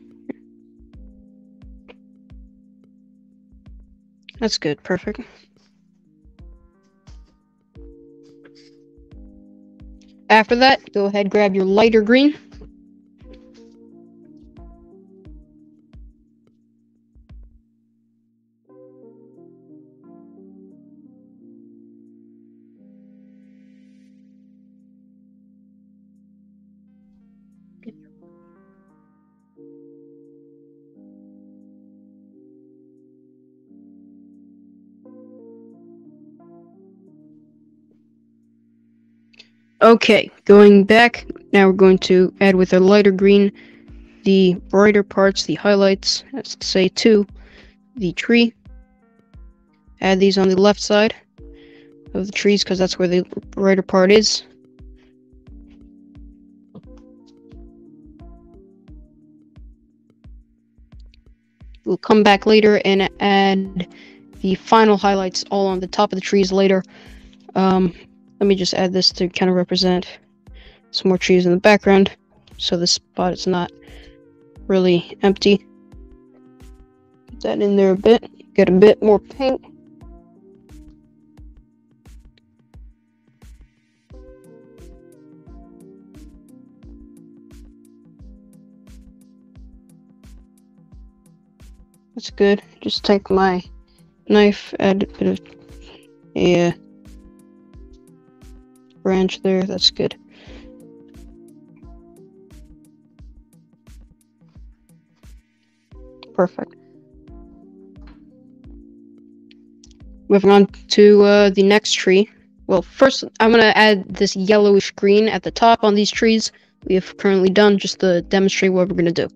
That's good, perfect. After that, go ahead, grab your lighter green. Okay, going back, now we're going to add with our lighter green the brighter parts, the highlights, let's say to the tree. Add these on the left side of the trees because that's where the brighter part is. We'll come back later and add the final highlights all on the top of the trees later. Let me just add this to kind of represent some more trees in the background, so this spot is not really empty. Put that in there a bit, get a bit more paint. That's good. Just take my knife, add a bit of a branch there. That's good. Perfect. Moving on to the next tree. Well, first I'm going to add this yellowish green at the top on these trees. We have currently done just to demonstrate what we're going to do.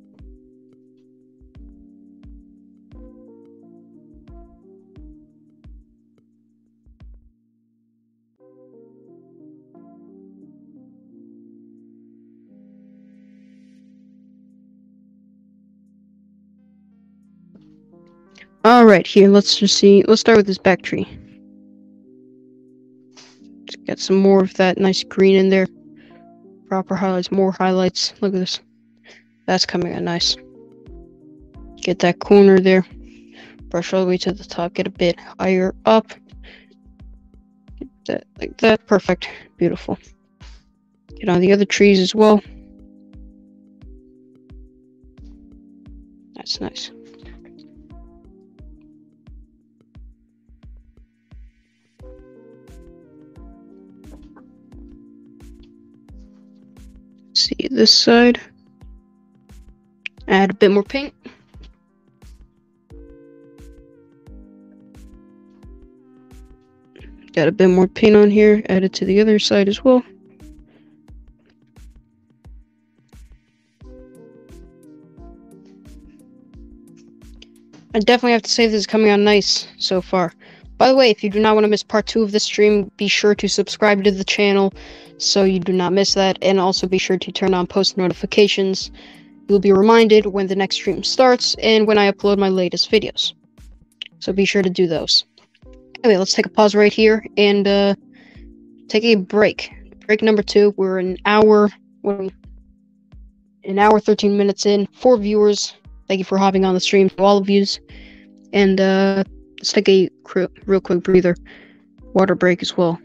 Alright, here, let's just see. Let's start with this back tree. Just get some more of that nice green in there. Proper highlights, more highlights. Look at this. That's coming out nice. Get that corner there. Brush all the way to the top. Get a bit higher up. Get that like that. Perfect. Beautiful. Get on the other trees as well. That's nice. See this side. Add a bit more paint. Got a bit more paint on here. Add it to the other side as well. I definitely have to say this is coming out nice so far. By the way, if you do not want to miss part 2 of this stream, be sure to subscribe to the channel so you do not miss that, and also be sure to turn on post notifications. You'll be reminded when the next stream starts and when I upload my latest videos. So be sure to do those. Anyway, let's take a pause right here and take a break. Break number 2. We're an hour 13 minutes in. 4 viewers. Thank you for hopping on the stream to all of yous. And let's take a real quick breather. Water break as well.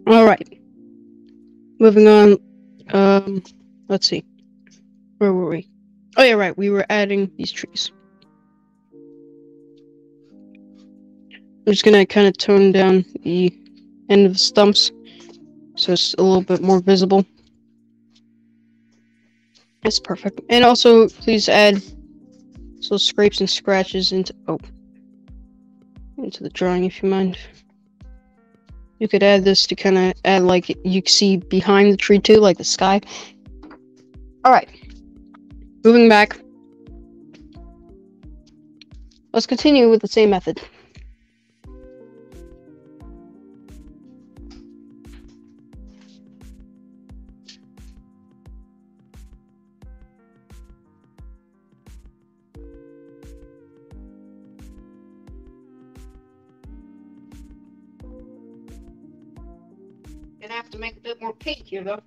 Alright. Moving on. Let's see. Where were we? Oh yeah, right. We were adding these trees. I'm just gonna kind of tone down the end of the stumps so it's a little bit more visible. That's perfect. And also, please add some scrapes and scratches into the drawing if you mind. You could add this to kind of add like you can see behind the tree too, like the sky. Alright. Moving back. Let's continue with the same method. Gonna have to make a bit more paint here though.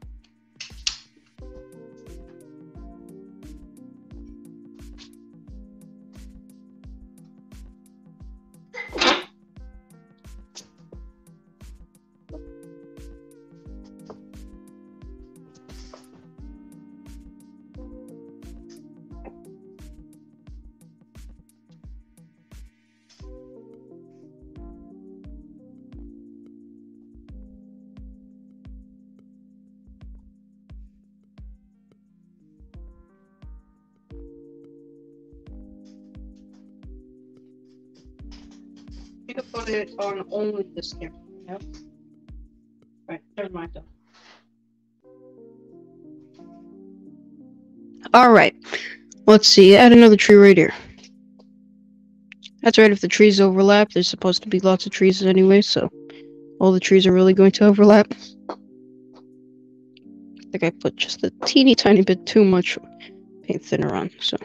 You can put it on only this camera. Yep. Right, never mind though. Alright. Let's see, add another tree right here. That's right, if the trees overlap, there's supposed to be lots of trees anyway, so all the trees are really going to overlap. I think I put just a teeny tiny bit too much paint thinner on, so.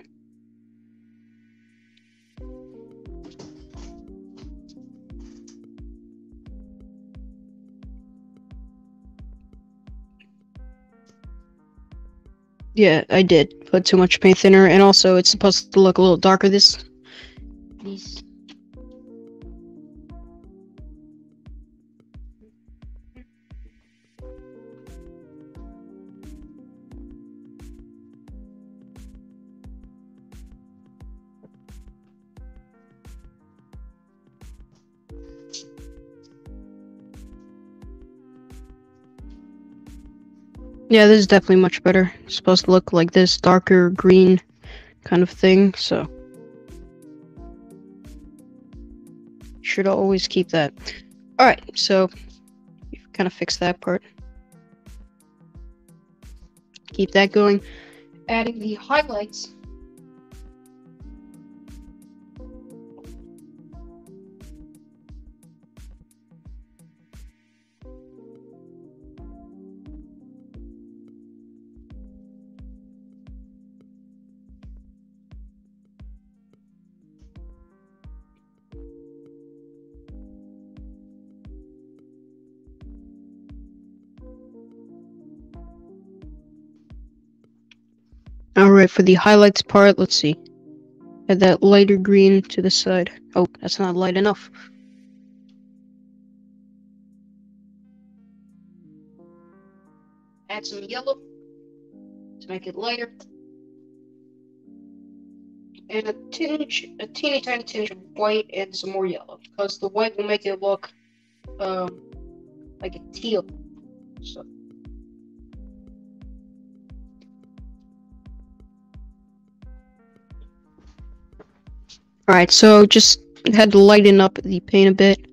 Yeah, I did put too much paint thinner, and also it's supposed to look a little darker these. Yeah, this is definitely much better. It's supposed to look like this darker green kind of thing, so should always keep that. Alright, so you've kind of fixed that part. Keep that going. Adding the highlights. Alright, for the highlights part, let's see. Add that lighter green to the side. Oh, that's not light enough. Add some yellow to make it lighter. And a teeny tiny tinge of white and some more yellow, because the white will make it look like a teal. So. Alright, so just had to lighten up the paint a bit.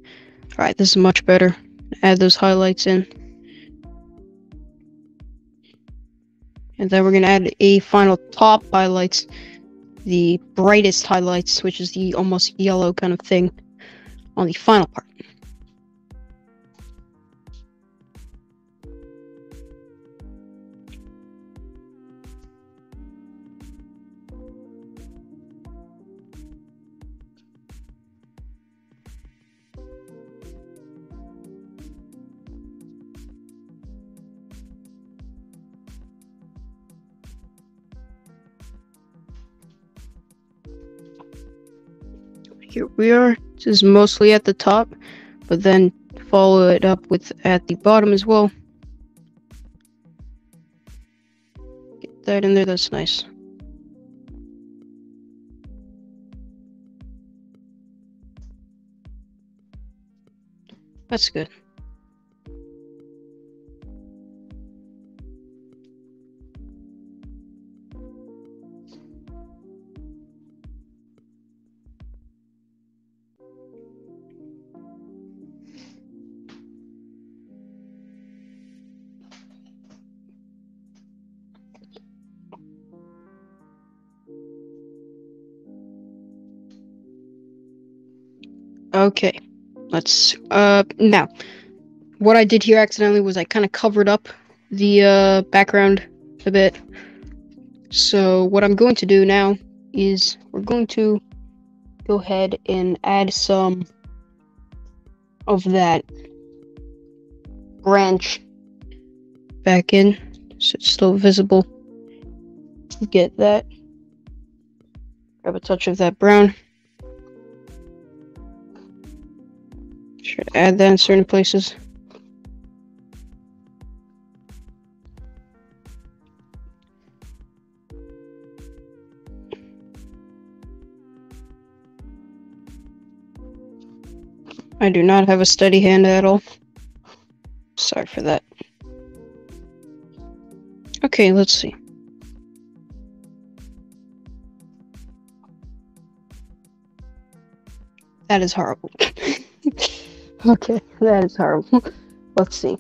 Alright, this is much better. Add those highlights in. And then we're gonna add a final top highlights. The brightest highlights, which is the almost yellow kind of thing on the final part. Here we are. This is mostly at the top, but then follow it up with at the bottom as well. Get that in there, that's nice. That's good. Okay, let's now what I did here accidentally was I kind of covered up the background a bit. So what I'm going to do now is we're going to go ahead and add some of that branch back in so it's still visible. Get that. Grab a touch of that brown. Should add that in certain places. I do not have a steady hand at all. Sorry for that. Okay, let's see. That is horrible. Okay, that is horrible. Let's see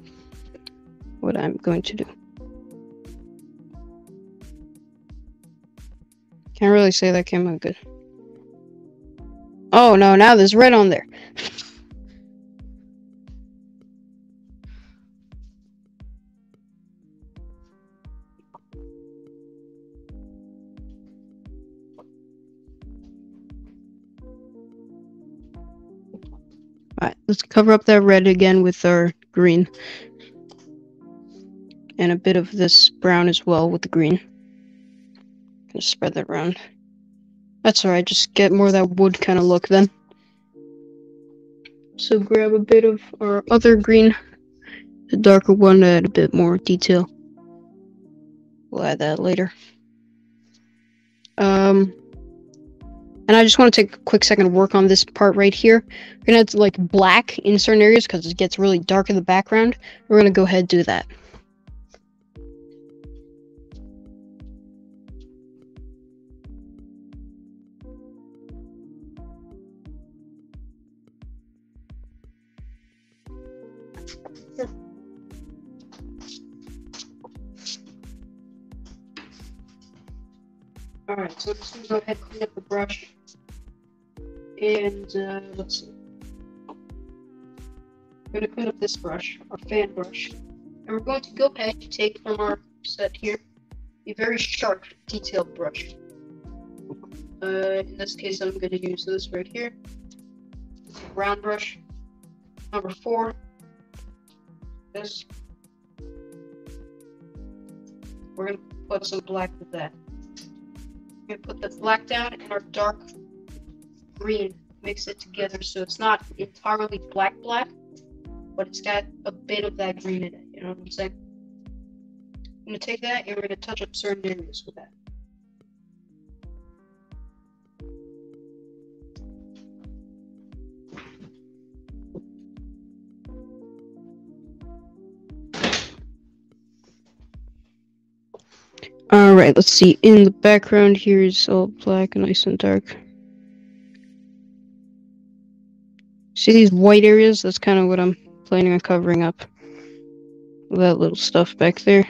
what I'm going to do. Can't really say that came out good. Oh no, now there's red on there. Alright, let's cover up that red again with our green. And a bit of this brown as well with the green. Gonna spread that around. That's alright, just get more of that wood kind of look then. So grab a bit of our other green, the darker one to add a bit more detail. We'll add that later. And I just want to take a quick second to work on this part right here. We're gonna add like black in certain areas because it gets really dark in the background. We're gonna go ahead and do that. Alright, so I'm just gonna go ahead and clean up the brush. And let's see. I'm gonna clean up this brush, our fan brush. And we're going to go ahead and take from our set here a very sharp, detailed brush. In this case, I'm gonna use this right here. It's a round brush. Number 4. This. We're gonna put some black with that. We're gonna put the black down and our dark green, mix it together so it's not entirely black, but it's got a bit of that green in it, you know what I'm saying? I'm gonna take that and we're gonna touch up certain areas with that. Alright, let's see. In the background here is all black and nice and dark. See these white areas? That's kind of what I'm planning on covering up. That little stuff back there.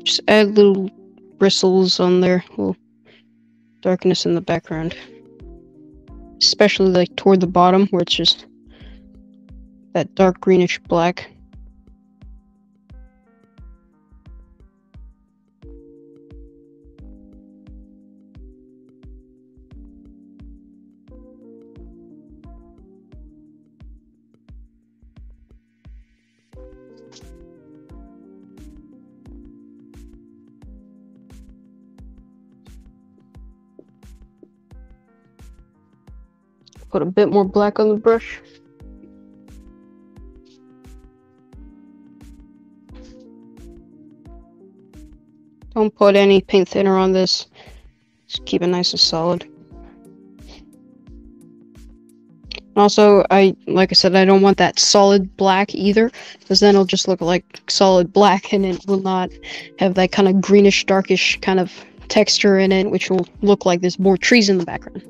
Just add little bristles on there, little darkness in the background. Especially like toward the bottom where it's just that dark greenish black. put a bit more black on the brush. Don't put any paint thinner on this. Just keep it nice and solid. Also, like I said, I don't want that solid black either, because then it'll just look like solid black and it will not have that kind of greenish, darkish kind of texture in it, which will look like there's more trees in the background.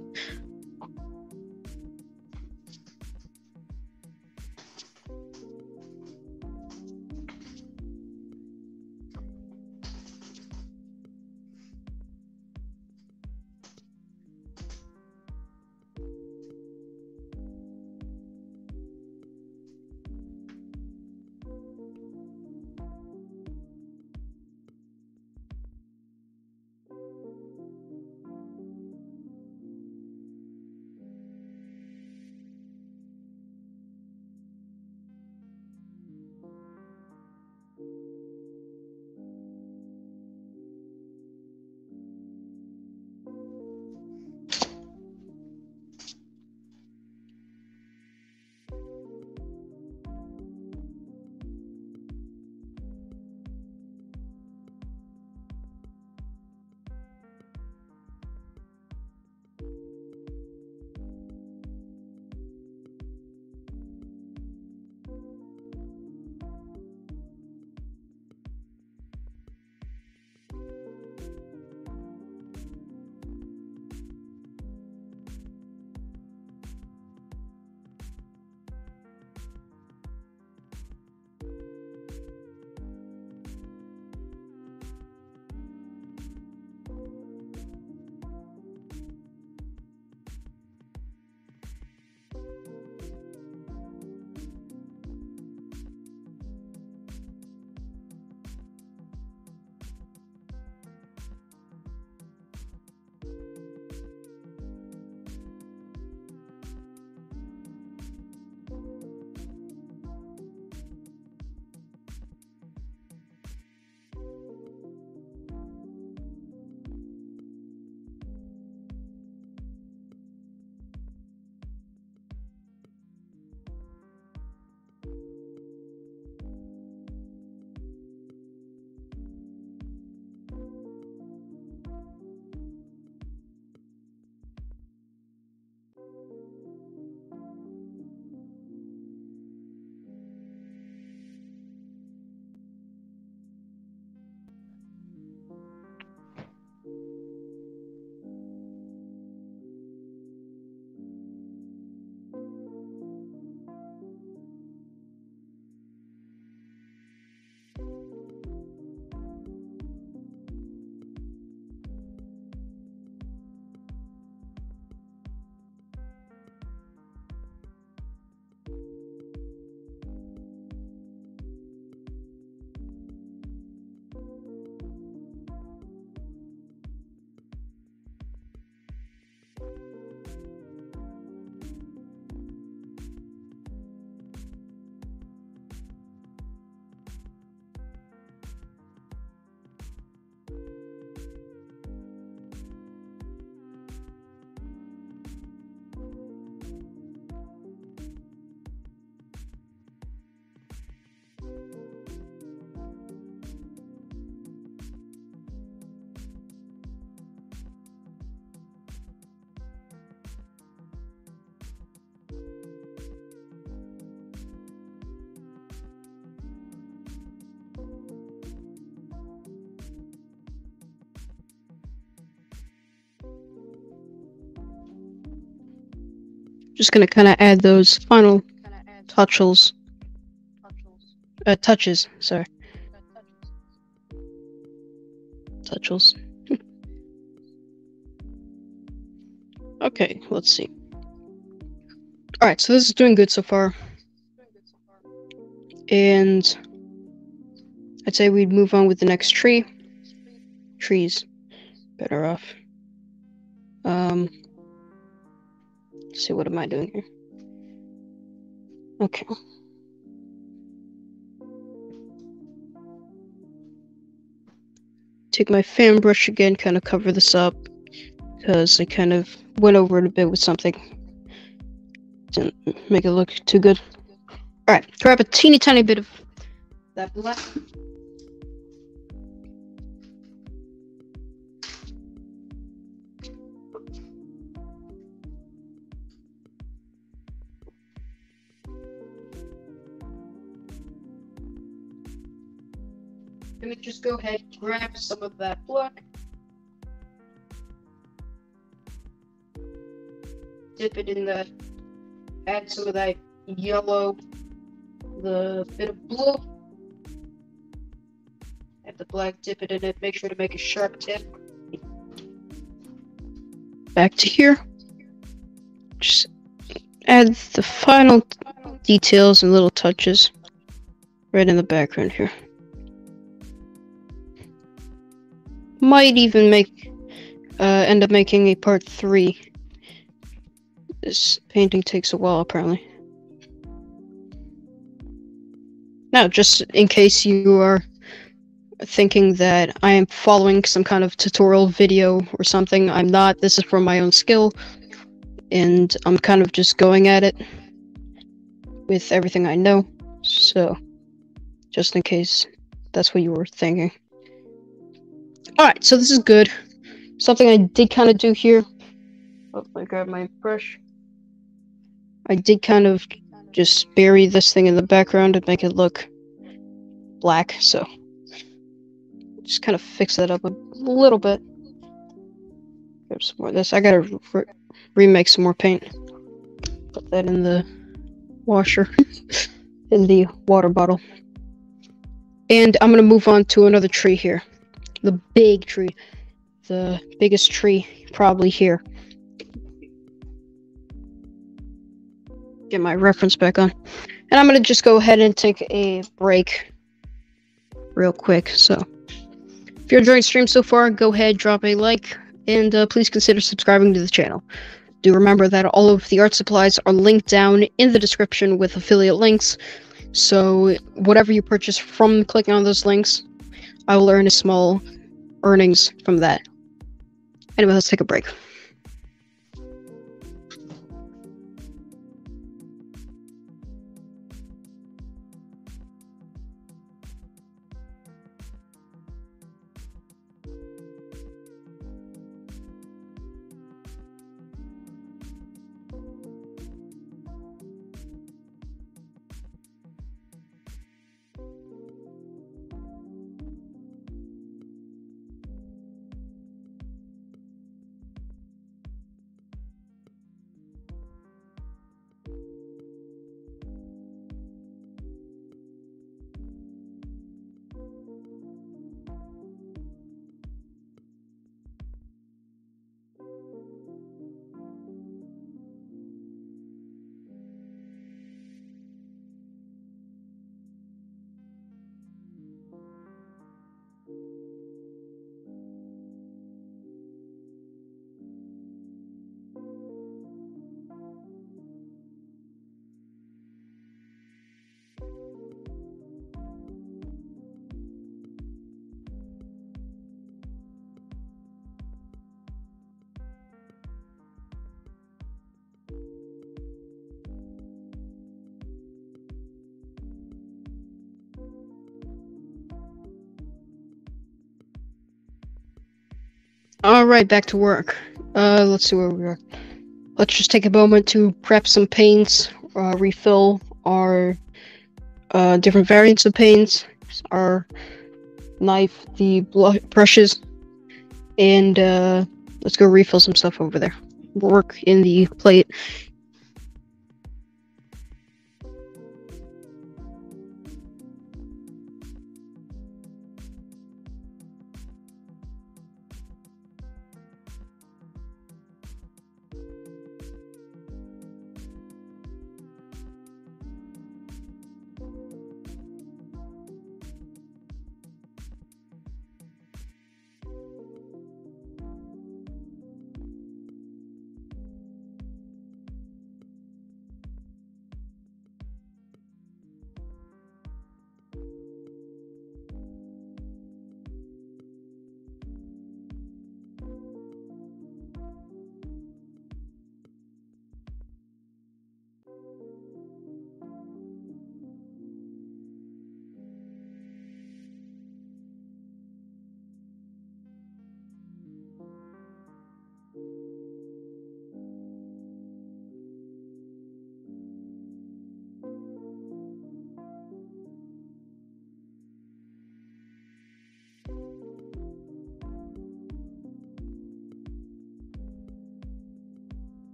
Just gonna kind of add those final touches. Sorry. Touches. Okay, let's see. Alright, so this is doing good so far. And I'd say we'd move on with the next tree. Trees. Better off. Let's see, what am I doing here? Okay. Take my fan brush again, kind of cover this up, because I kind of went over it a bit with something. Didn't make it look too good. Alright, grab a teeny tiny bit of that black. Let me just go ahead and grab some of that black. Dip it in the, add some of that yellow, the bit of blue. Add the black, dip it in it, make sure to make a sharp tip. Back to here. Just add the final details and little touches right in the background here. Might even make end up making a part 3. This painting takes a while, apparently. Now, just in case you are thinking that I am following some kind of tutorial video or something, I'm not. This is from my own skill, and I'm kind of just going at it with everything I know. So, just in case that's what you were thinking. Alright, so this is good. Something I did kind of do here. Oh, I grabbed my brush. I did kind of just bury this thing in the background and make it look black, so just kind of fix that up a little bit. Grab some more of this. I gotta remake some more paint. Put that in the washer, in the water bottle. And I'm gonna move on to another tree here. The big tree. The biggest tree probably here. Get my reference back on. And I'm gonna just go ahead and take a break real quick. So if you're enjoying the stream so far, go ahead, drop a like, and please consider subscribing to the channel. Do remember that all of the art supplies are linked down in the description with affiliate links. So whatever you purchase from clicking on those links, I will earn a small earnings from that. Anyway, let's take a break. Alright, back to work. Let's see where we are. Let's just take a moment to prep some paints, refill our different variants of paints, our knife, the brushes, and let's go refill some stuff over there. Work in the plate.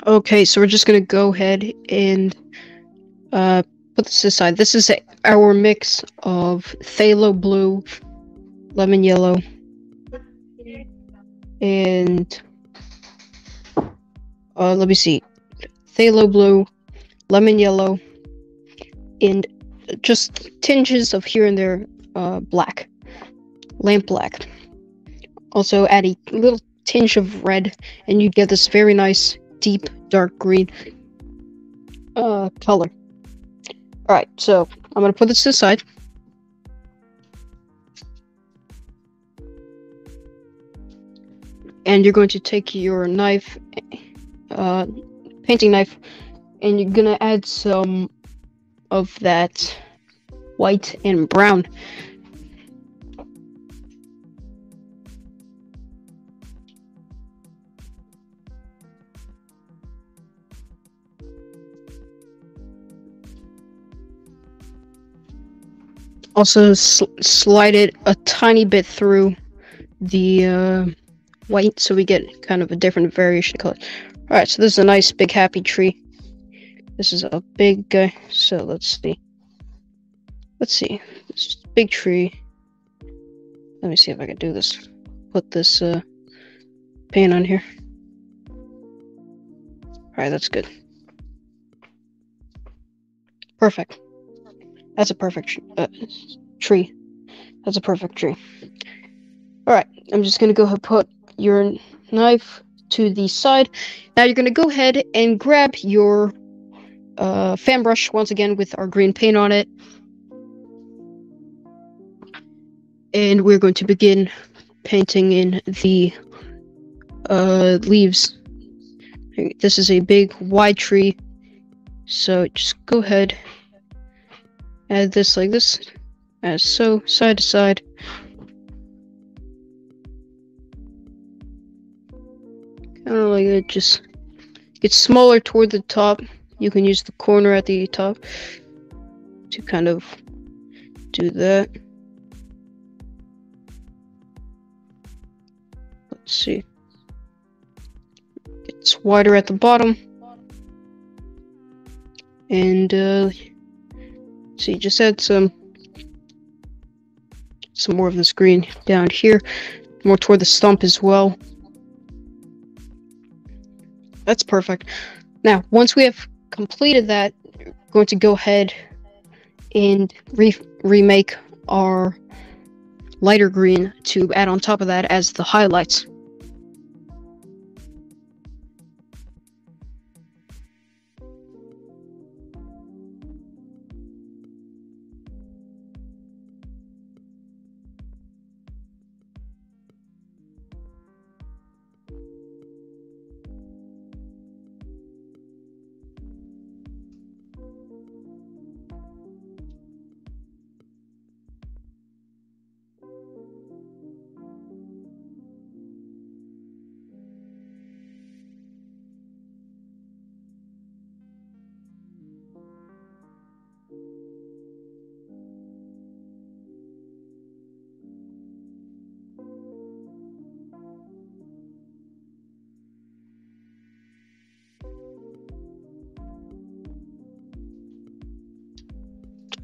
Okay, so we're just gonna go ahead and put this aside. This is our mix of phthalo blue, lemon yellow, and let me see, phthalo blue, lemon yellow, and just tinges of here and there black, lamp black. Also add a little tinge of red, and you get this very nice deep dark green color. Alright, so I'm gonna put this to the side. And you're going to take your knife, painting knife, and you're gonna add some of that white and brown. Also slide it a tiny bit through the white so we get kind of a different variation of color. Alright, so this is a nice big happy tree. This is a big guy, so let's see. This is a big tree. Let me see if I can do this. Put this paint on here. Alright, that's good. Perfect. That's a perfect tree. That's a perfect tree. Alright, I'm just gonna go ahead and put your knife to the side. Now you're gonna go ahead and grab your fan brush once again with our green paint on it. And we're going to begin painting in the leaves. This is a big wide tree, so just go ahead, add this like this, as so, side to side. Kind of like it, just gets smaller toward the top. You can use the corner at the top to kind of do that. Let's see. It's wider at the bottom. And see, just add some more of this green down here, more toward the stump as well. That's perfect. Now, once we have completed that, we're going to go ahead and remake our lighter green to add on top of that as the highlights.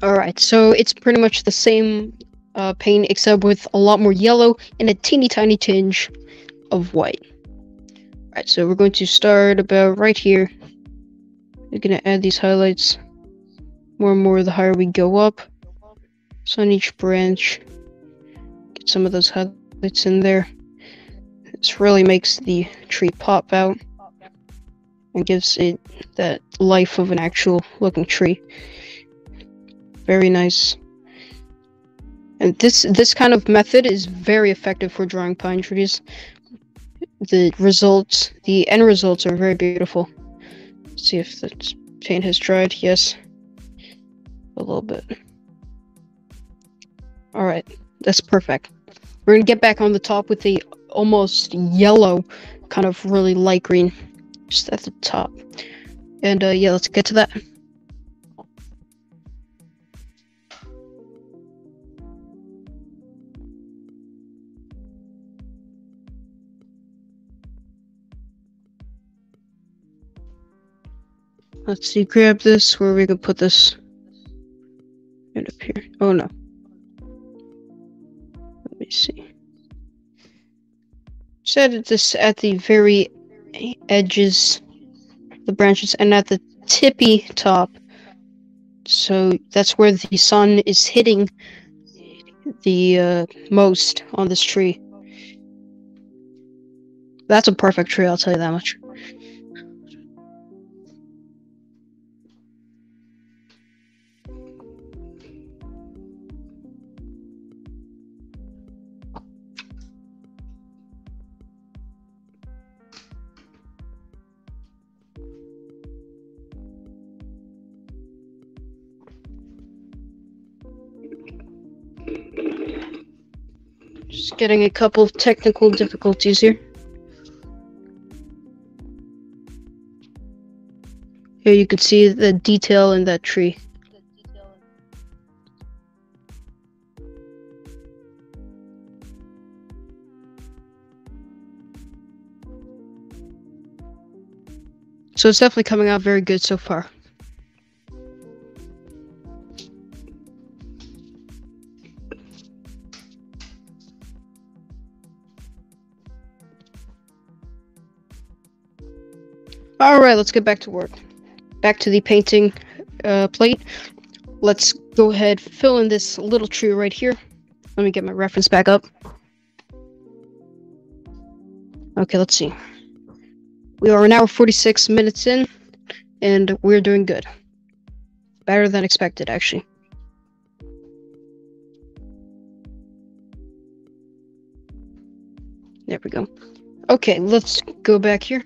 Alright, so it's pretty much the same paint except with a lot more yellow and a teeny tiny tinge of white. Alright, so we're going to start about right here. We're going to add these highlights more and more the higher we go up. So on each branch, get some of those highlights in there. This really makes the tree pop out and gives it that life of an actual looking tree. Very nice. And this kind of method is very effective for drawing pine trees. The end results are very beautiful. Let's see if the paint has dried. Yes, a little bit. Alright, that's perfect. We're gonna get back on the top with the almost yellow, kind of really light green, just at the top. And yeah, let's get to that. Let's see, grab this where we can put this right up here. Oh no. Let me see. Set this at the very edges, the branches, and at the tippy top. So that's where the sun is hitting the most on this tree. That's a perfect tree, I'll tell you that much. Just getting a couple of technical difficulties here. Here you can see the detail in that tree. So it's definitely coming out very good so far. Alright, let's get back to work. Back to the painting plate. Let's go ahead, fill in this little tree right here. Let me get my reference back up. Okay, let's see. We are an hour 46 minutes in, and we're doing good. Better than expected, actually. There we go. Okay, let's go back here.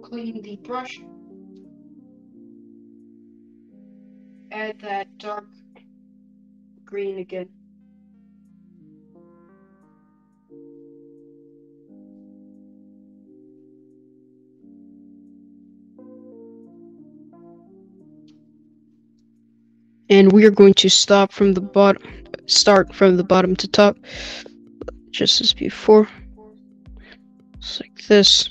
Clean the brush. Add that dark green again. And we are going to start from the bottom to top, just as before. Just like this.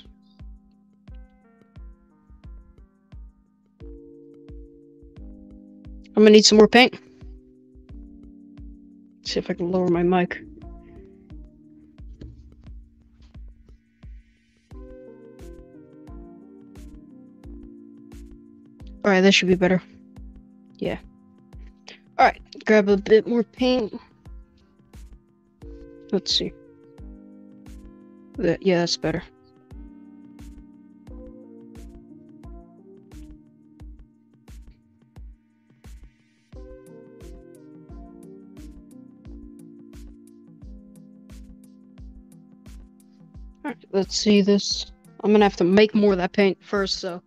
I'm gonna need some more paint. See if I can lower my mic. Alright, that should be better. Yeah. Alright, grab a bit more paint. Let's see. Yeah, that's better. Alright, let's see this. I'm gonna have to make more of that paint first, so.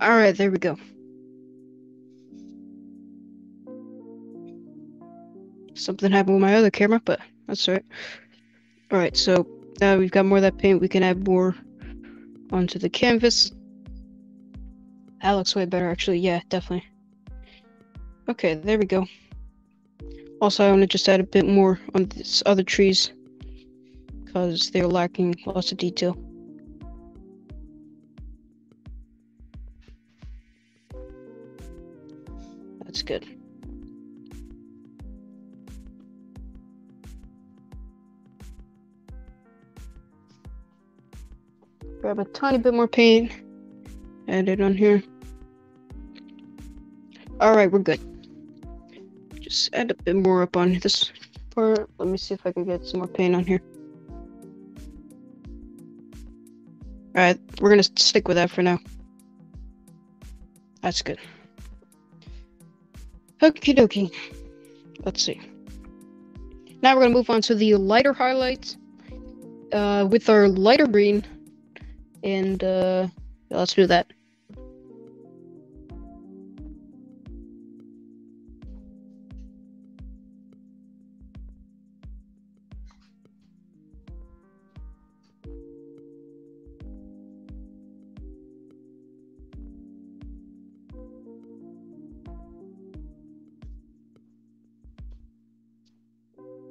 Alright, there we go. Something happened with my other camera, but that's alright. Alright, so now we've got more of that paint. We can add more onto the canvas. That looks way better, actually. Yeah, definitely. Okay, there we go. Also, I want to just add a bit more on these other trees because they're lacking lots of detail. That's good. Grab a tiny bit more paint. Add it on here. Alright, we're good. Just add a bit more up on this part. Let me see if I can get some more paint on here. Alright, we're gonna stick with that for now. That's good. Okie dokie. Let's see. Now we're gonna move on to the lighter highlights. With our lighter green. And let's do that.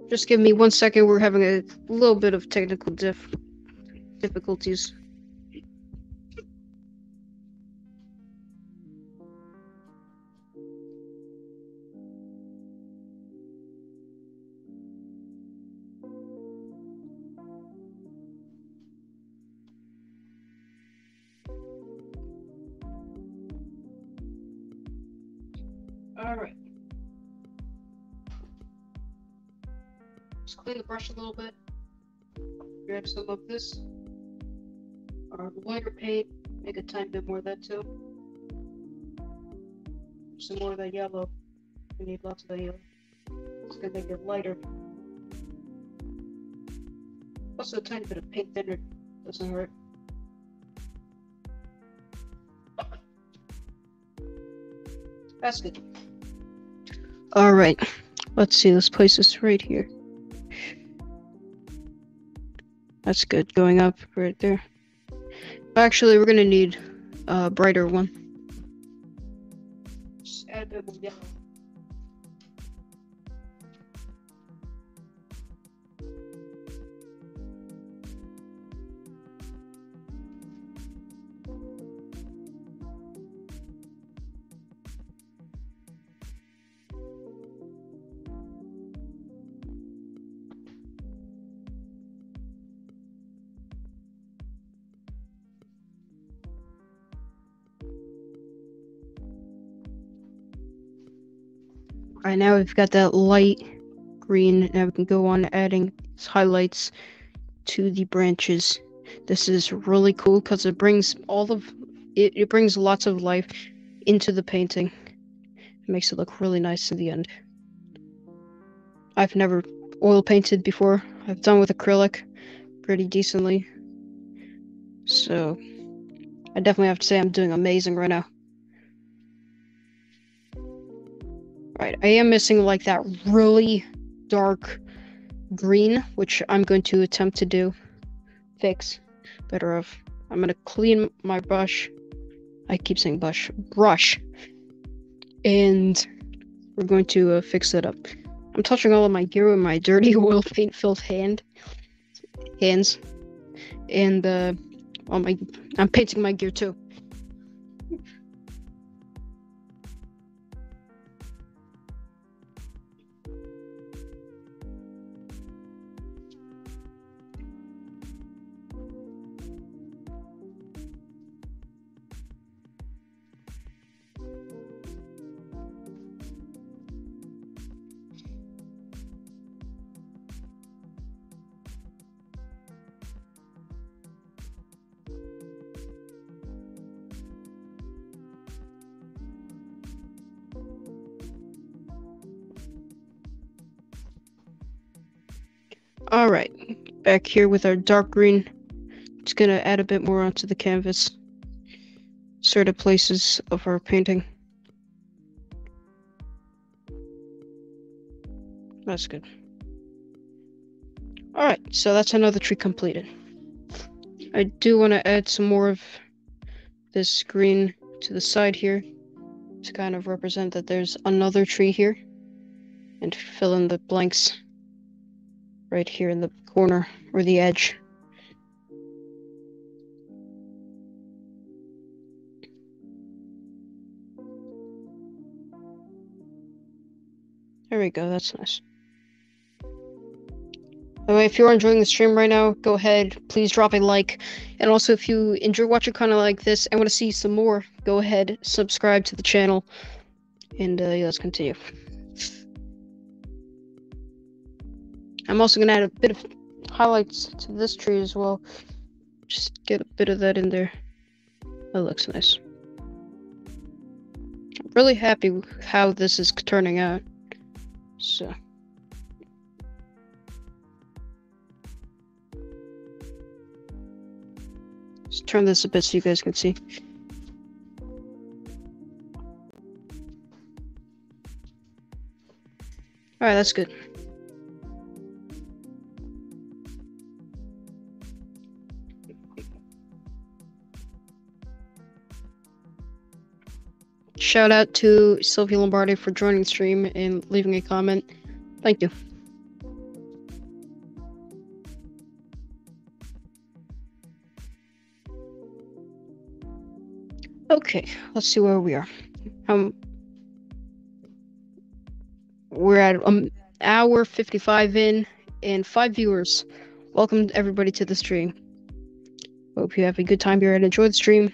Just give me 1 second. We're having a little bit of technical difficulties. All right. Just clean the brush a little bit. Grab some of this. Our lighter paint. Make a tiny bit more of that too. Some more of that yellow. We need lots of that yellow. It's gonna make it lighter. Also, a tiny bit of paint thinner doesn't hurt. That's good. All right. Let's see. Let's place this right here. That's good. Going up right there. Actually, we're gonna need a brighter one. Just add a bit more yellow. Alright, now we've got that light green. Now we can go on adding highlights to the branches. This is really cool because it brings it brings lots of life into the painting. It makes it look really nice in the end. I've never oil painted before. I've done with acrylic pretty decently. So I definitely have to say I'm doing amazing right now. Right, I am missing like that really dark green, which I'm going to attempt to fix better of. I'm gonna clean my brush. I keep saying brush. And we're going to fix that up. I'm touching all of my gear with my dirty oil paint filled hands. And I'm painting my gear too. Alright, back here with our dark green. Just gonna add a bit more onto the canvas. Certain places of our painting. That's good. Alright, so that's another tree completed. I do want to add some more of this green to the side here to kind of represent that there's another tree here and fill in the blanks right here in the corner or the edge. There we go, that's nice. Anyway, if you're enjoying the stream right now, go ahead, please drop a like. And also, if you enjoy watching content like this and want to see some more, go ahead, subscribe to the channel. And yeah, let's continue. I'm also going to add a bit of highlights to this tree as well. Just get a bit of that in there. That looks nice. I'm really happy with how this is turning out. So. Let's turn this a bit so you guys can see. Alright, that's good. Shout out to Sylvia Lombardi for joining the stream and leaving a comment. Thank you. Okay, let's see where we are. We're at hour 55 in and 5 viewers. Welcome everybody to the stream. Hope you have a good time here and enjoy the stream.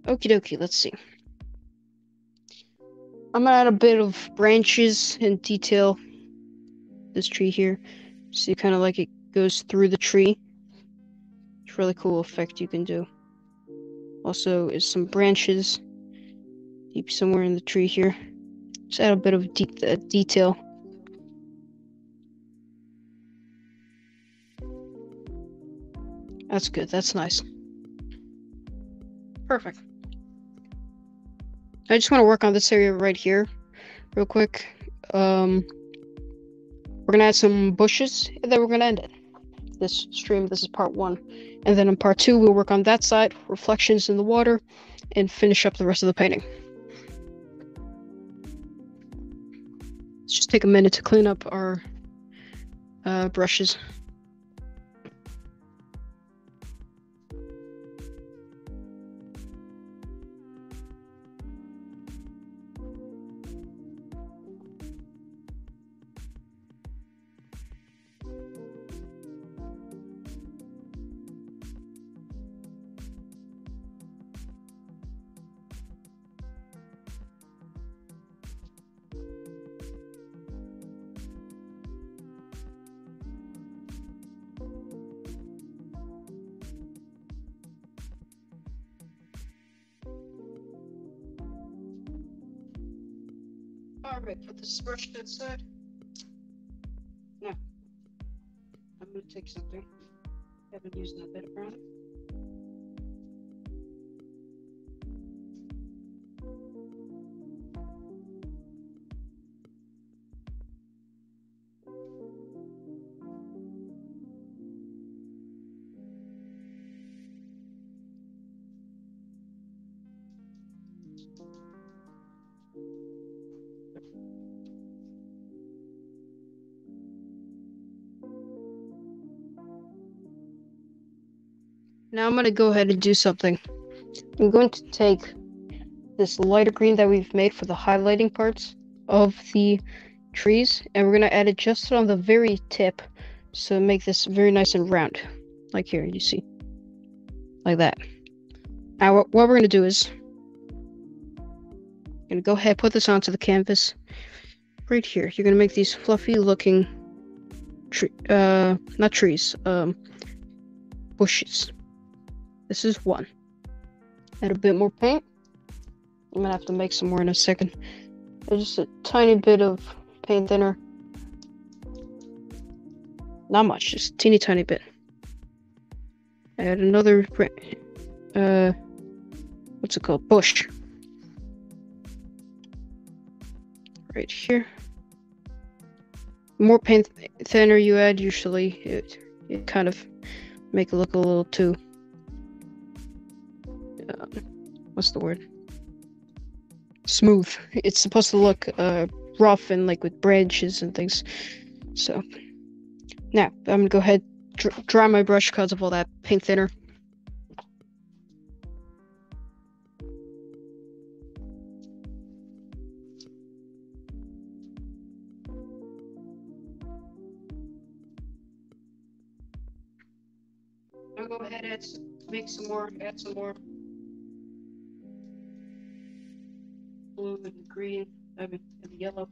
Okie dokie, let's see. I'm gonna add a bit of branches and detail this tree here. See kind of like it goes through the tree. It's a really cool effect you can do. Also is some branches deep somewhere in the tree here. Just add a bit of detail. That's good. That's nice. Perfect. I just want to work on this area right here real quick. We're gonna add some bushes and then we're gonna end it. This stream, this is part 1. And then in part 2, we'll work on that side, reflections in the water, and finish up the rest of the painting. Let's just take a minute to clean up our brushes. Alright, put this brush to the side. Now, I'm going to take something. I haven't used that bit around. Now I'm going to go ahead and do something. I'm going to take this lighter green that we've made for the highlighting parts of the trees, and we're going to add it just on the very tip, so make this very nice and round, like here, you see, like that. Now what we're going to do is, I'm going to go ahead and put this onto the canvas right here. You're going to make these fluffy looking not trees, bushes. This is one. Add a bit more paint. I'm gonna have to make some more in a second. Just a tiny bit of paint thinner. Not much, just a teeny tiny bit. Add another, what's it called? Bush. Right here. The more paint thinner you add, usually it kind of make it look a little too, what's the word? Smooth. It's supposed to look rough and like with branches and things. So now I'm gonna go ahead dry my brush because of all that paint thinner. I'll go ahead and add some more blue and green, and yellow.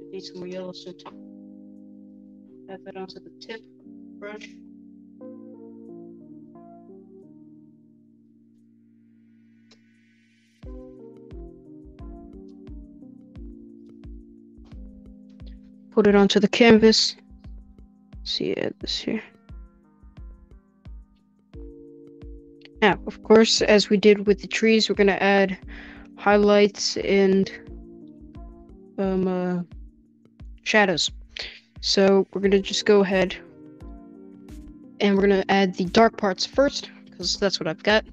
Need some more yellow soon too. Add that onto the tip brush. Put it onto the canvas. See, add this here. Now, of course, as we did with the trees, we're gonna add highlights and shadows. So we're gonna just go ahead and we're gonna add the dark parts first, because that's what I've got.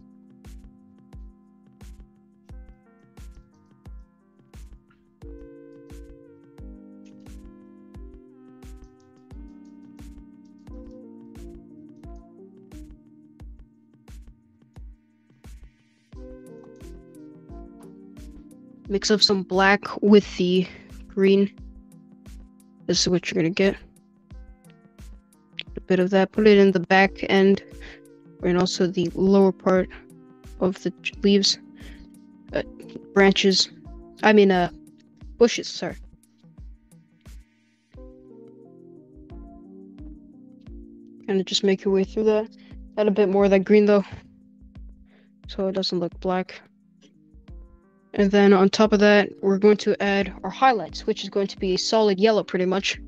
Mix up some black with the green. This is what you're gonna get. A bit of that, put it in the back end and also the lower part of the leaves, branches. I mean, bushes. Sorry. Kind of just make your way through that. Add a bit more of that green though, so it doesn't look black. And then on top of that, we're going to add our highlights, which is going to be a solid yellow pretty much,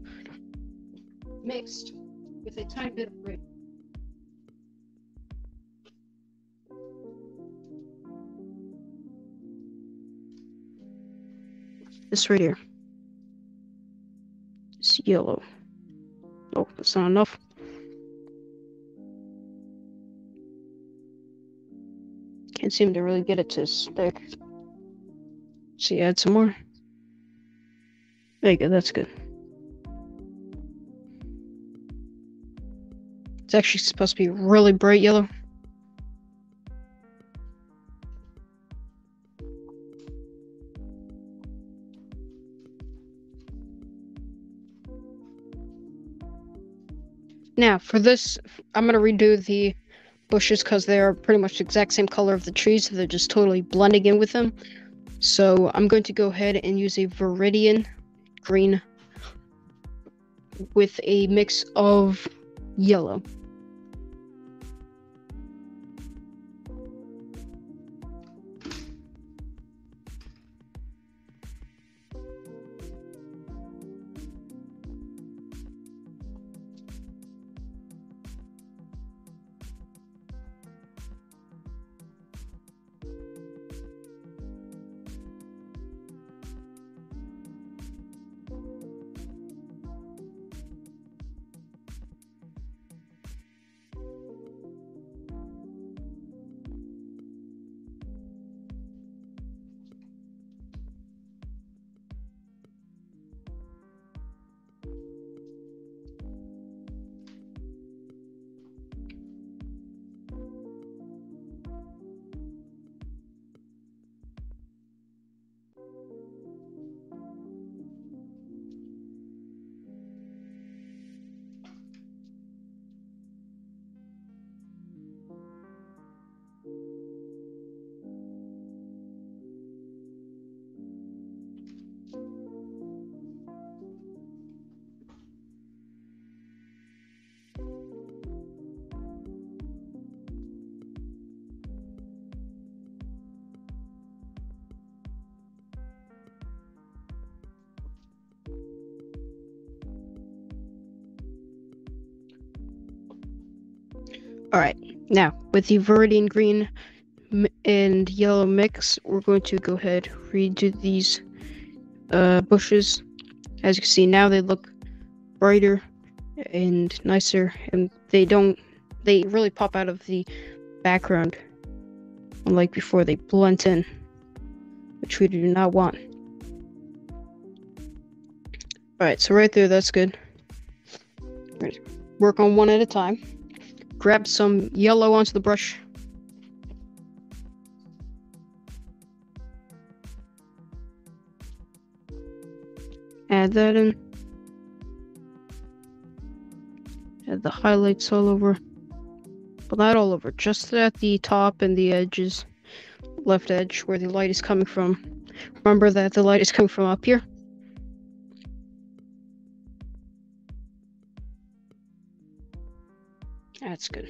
mixed with a tiny bit of red. This right here. It's yellow. Oh, that's not enough. Can't seem to really get it to stick. So you add some more. There you go, that's good. It's actually supposed to be really bright yellow. Now, for this, I'm going to redo the bushes because they are pretty much the exact same color of the trees. So they're just totally blending in with them. So I'm going to go ahead and use a Viridian green with a mix of yellow. Alright, now with the Viridian green and yellow mix, we're going to go ahead redo these bushes. As you can see now, they look brighter and nicer, and they really pop out of the background, unlike before. They blend in, which we do not want. Alright, so right there, that's good. Right, work on one at a time. Grab some yellow onto the brush. Add that in. Add the highlights all over. But not all over, just at the top and the edges. Left edge, where the light is coming from. Remember that the light is coming from up here. That's good.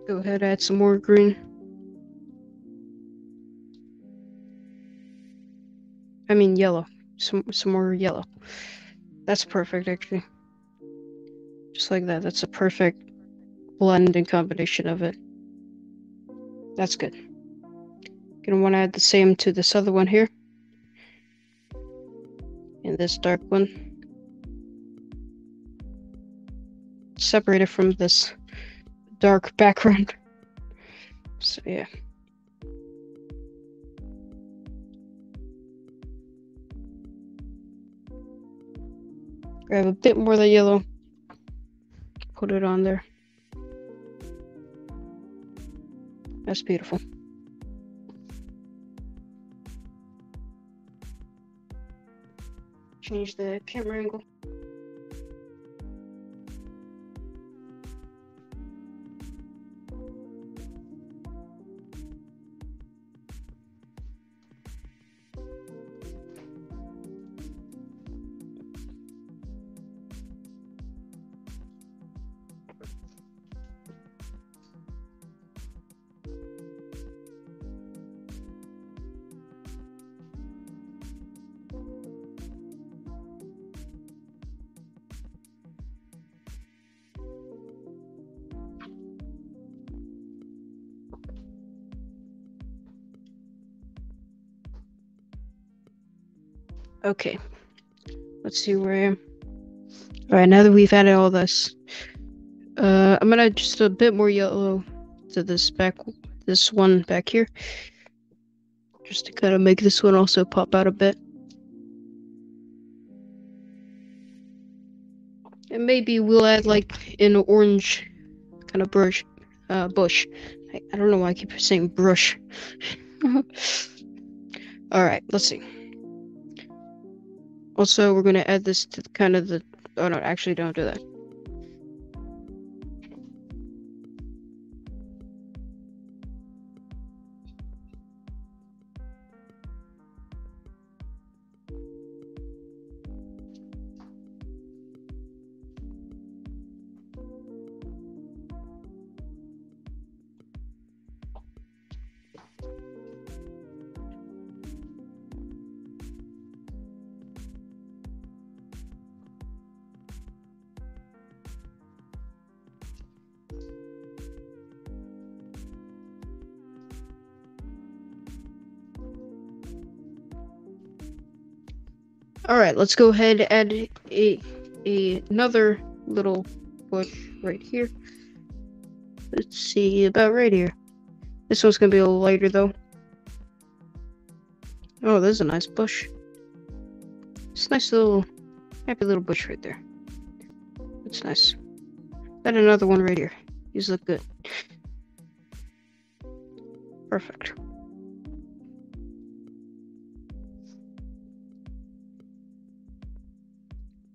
Go ahead, add some more green. I mean yellow. Some more yellow. That's perfect, actually. Just like that. That's a perfect blend and combination of it. That's good. Gonna want to add the same to this other one here. And this dark one. Separate it from this dark background. So yeah. Grab a bit more of the yellow. Put it on there. That's beautiful. Change the camera angle. Okay, let's see where I am. All right, now that we've added all this, I'm gonna add just a bit more yellow to this one back here, just to kind of make this one also pop out a bit. And maybe we'll add like an orange kind of bush. I don't know why I keep saying brush. All right, let's see. Also, we're gonna add this to kind of the. Oh no, actually, don't do that. All right, let's go ahead and add another little bush right here. Let's see, about right here. This one's gonna be a little lighter though. Oh, there's a nice bush. It's a nice little, happy little bush right there. That's nice. Got another one right here. These look good. Perfect.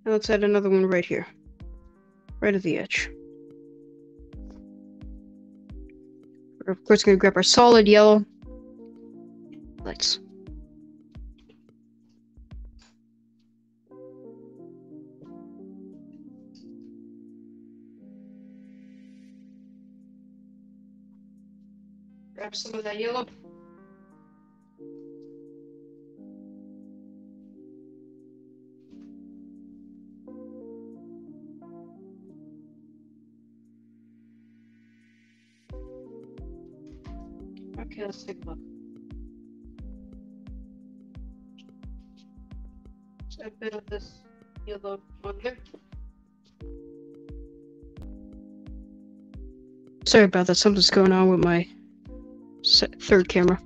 Now let's add another one right here. Right at the edge. We're of course gonna grab our solid yellow. Lights. Grab some of that yellow. Okay, let's take a look. Just add a bit of this yellow on there. Sorry about that, something's going on with my third camera.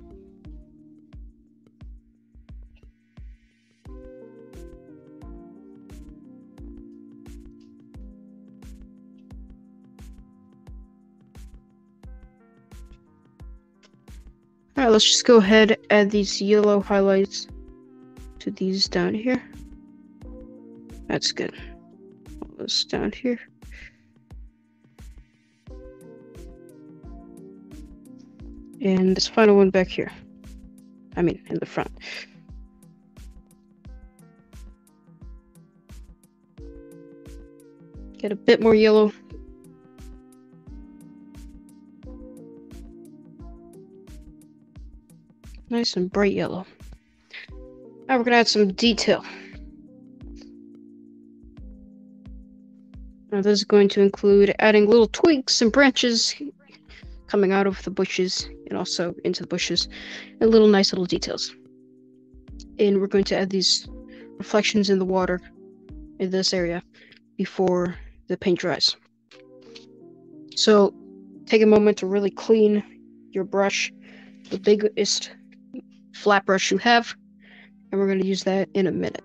Alright, let's just go ahead and add these yellow highlights to these down here. That's good. All this down here. And this final one back here. I mean, in the front. Get a bit more yellow. Nice and bright yellow. Now we're gonna add some detail. Now this is going to include adding little twigs and branches coming out of the bushes and also into the bushes, and little nice little details. And we're going to add these reflections in the water in this area before the paint dries. So take a moment to really clean your brush, the biggest flat brush you have, and we're going to use that in a minute.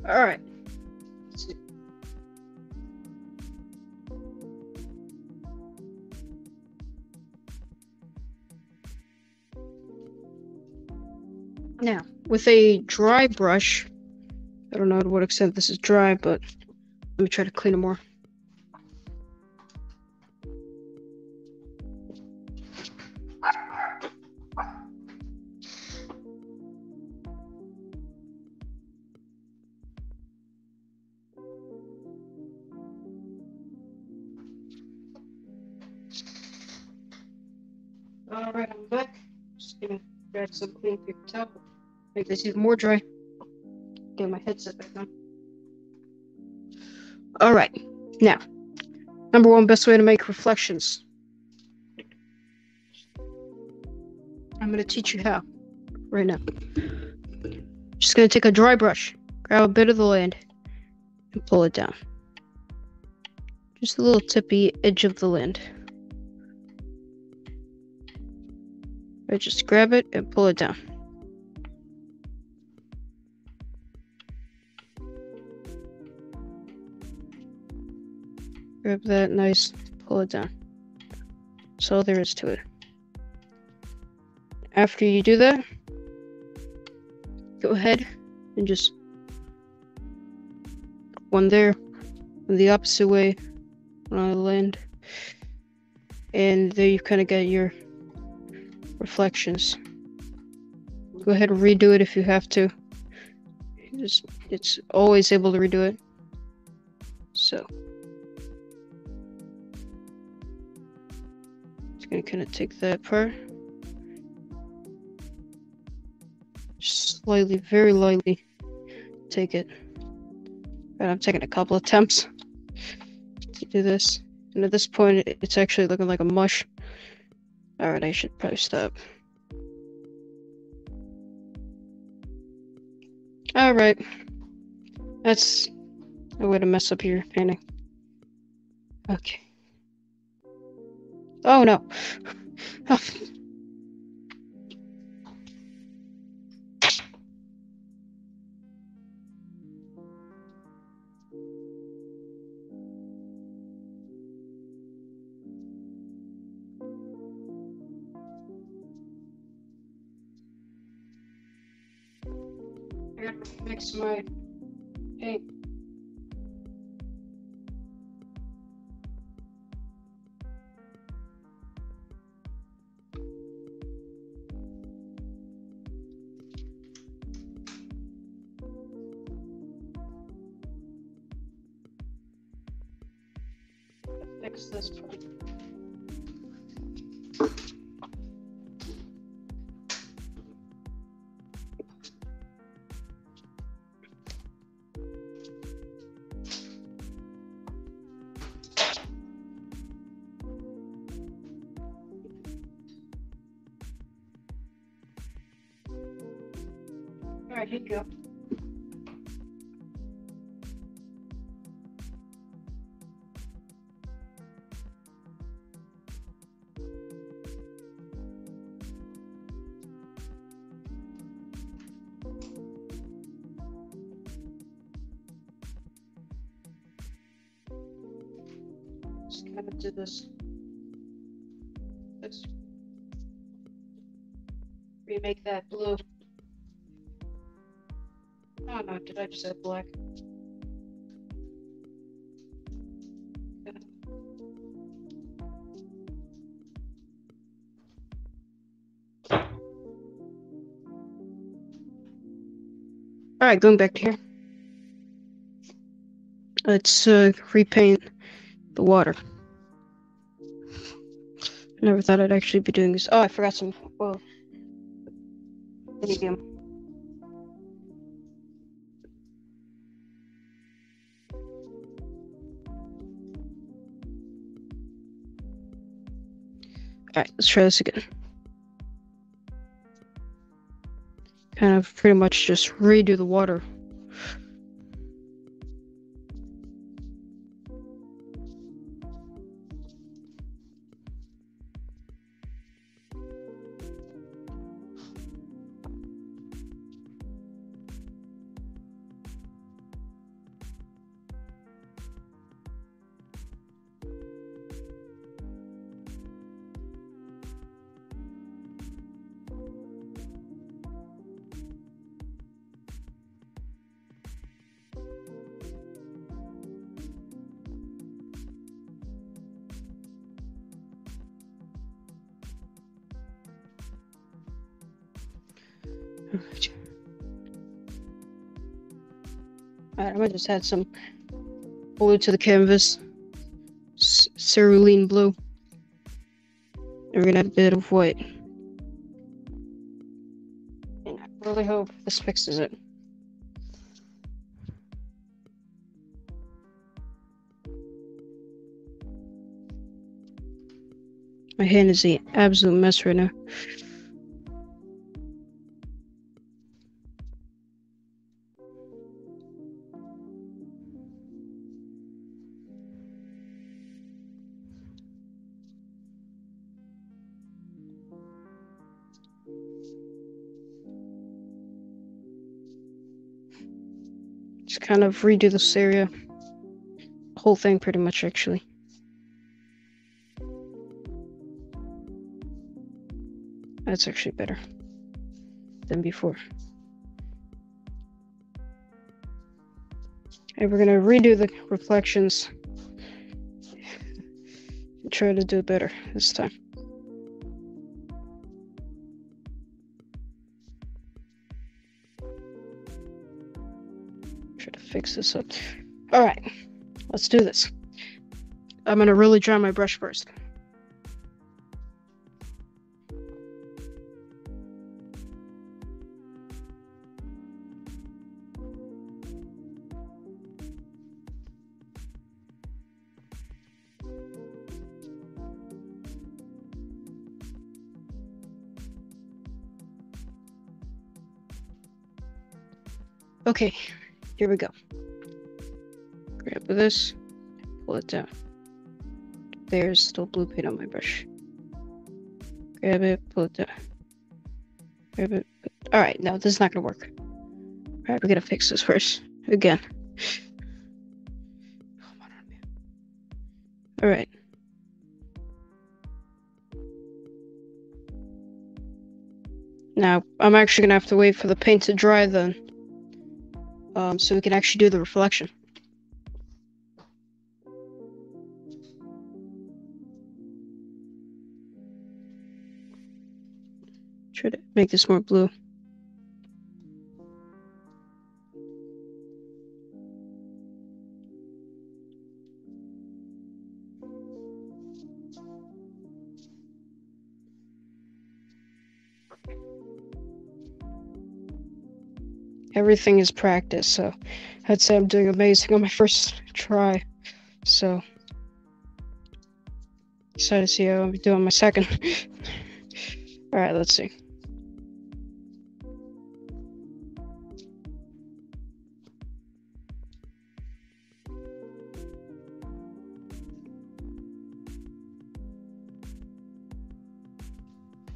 All right. Let's see. Now, with a dry brush, I don't know to what extent this is dry, but let me try to clean it more. Alright, I'm back. Just gonna grab some clean paper towel. Make this even more dry. Get my headset back on. Alright, now, number one best way to make reflections. I'm gonna teach you how right now. Just gonna take a dry brush, grab a bit of the land, and pull it down. Just a little tippy edge of the land. Right, just grab it and pull it down. Grab that, nice, pull it down. That's all there is to it. After you do that, go ahead and just one there, and the opposite way, one on the land, and there you kind of got your reflections. Go ahead and redo it if you have to. It's always able to redo it. So just gonna kind of take that part, just slightly, very lightly take it. Right, I'm taking a couple attempts to do this, and at this point it's actually looking like a mush. Alright, I should probably stop. Alright, that's a way to mess up your painting. Okay. Oh no. Oh. I gotta mix my paint. fix this part. Alright, here you go. Just kind of do this. Let's remake that blue. Oh no, did I just add black? Alright, going back to here. Let's repaint the water. Never thought I'd actually be doing this. Oh, I forgot some oil. Medium. Alright, let's try this again. Kind of pretty much just redo the water. Alright, I'm gonna just add some blue to the canvas. Cerulean blue. And we're gonna add a bit of white. And I really hope this fixes it. My hand is an absolute mess right now. Just kind of redo this area. The whole thing pretty much, actually. That's actually better than before. And we're gonna redo the reflections and try to do better this time. Try to fix this up. Alright, let's do this. I'm gonna really dry my brush first. Okay, here we go. Grab this, pull it down. There's still blue paint on my brush. Grab it, pull it down. Grab it. Alright, no, this is not gonna work. Alright, we gotta fix this first. Again. Alright. Now, I'm actually gonna have to wait for the paint to dry then. So we can actually do the reflection. Try to make this more blue. Everything is practice, so I'd say I'm doing amazing on my first try. So, excited to see how I'm doing my second. Alright, let's see.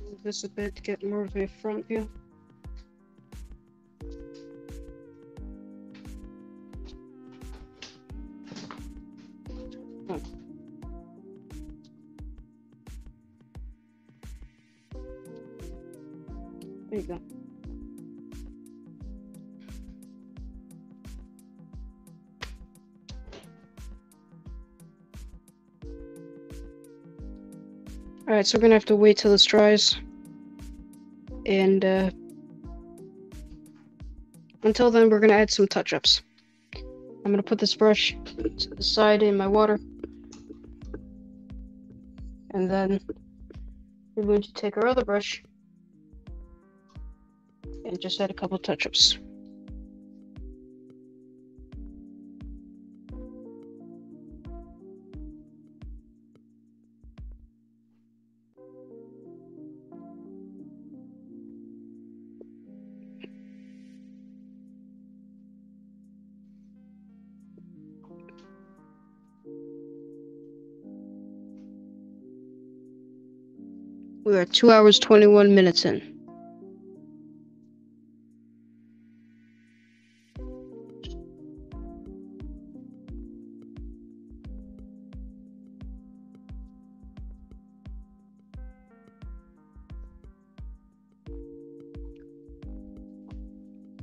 Move this a bit to get more of a front view. Oh. There you go. Alright, so we're gonna have to wait till this dries. And until then, we're gonna add some touch-ups. I'm gonna put this brush to the side in my water. And then we're going to take our other brush and just add a couple touch-ups. We are 2 hours 21 minutes in.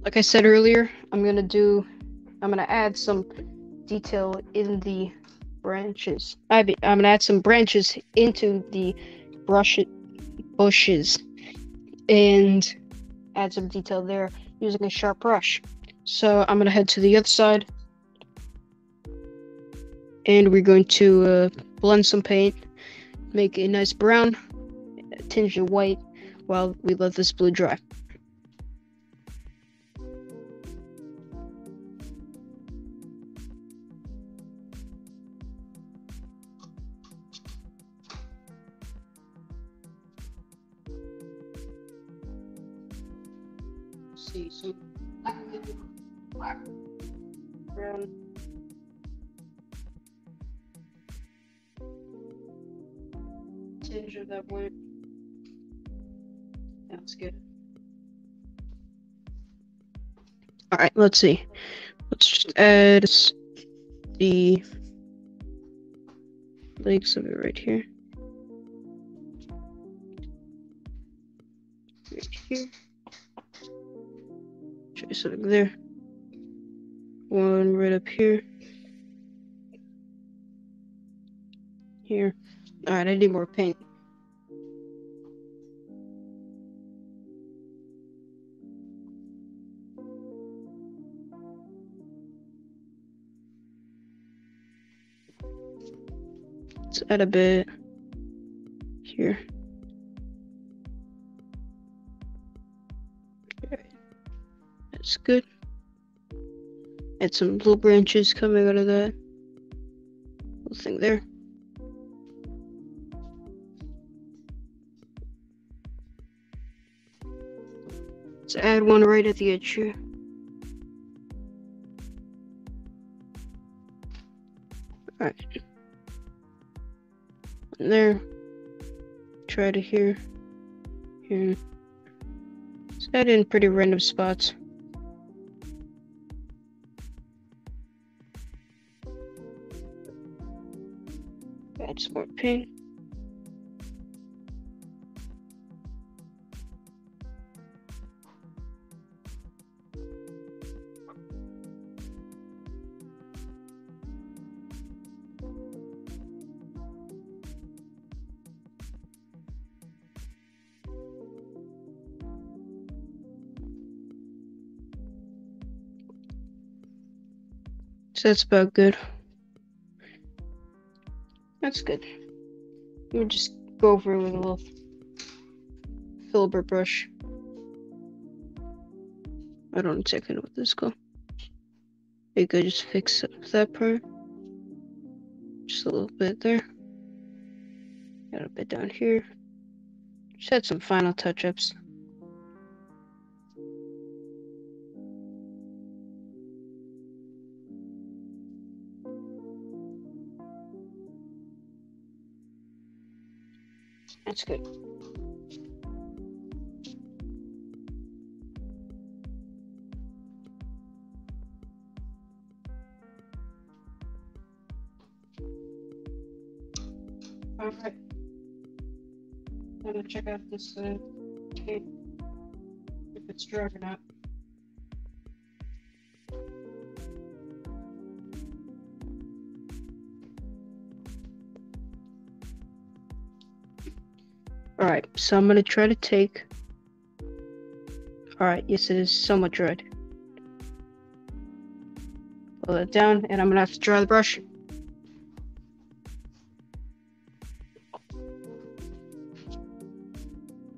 Like I said earlier, I'm gonna add some detail in the branches. I'm gonna add some branches into the bushes and add some detail there using a sharp brush. So I'm gonna head to the other side and we're going to blend some paint, make a nice brown, tinge it white while we let this blue dry. See, so black, brown, tinge of that white. That's good. All right, let's see. Let's just add the legs of it right here. Right here. Try something there. One right up here. Here. Alright, I need more paint. Let's add a bit here. Okay. That's good. Add some little branches coming out of that little thing there. Let's add one right at the edge here. Alright. And there. Try to here. Here. Let's add in pretty random spots. Add some more paint. So that's about good. That's good. We'll just go over it with a little. filbert brush. I don't exactly know what this is called. There you go, just fix that part. Just a little bit there. Got a bit down here. Just had some final touch-ups. That's good. Alright. I'm gonna check out this tape, if it's dry or not. Alright, so I'm gonna try to take. Alright, yes, it is somewhat dried. Pull it down, and I'm gonna have to dry the brush.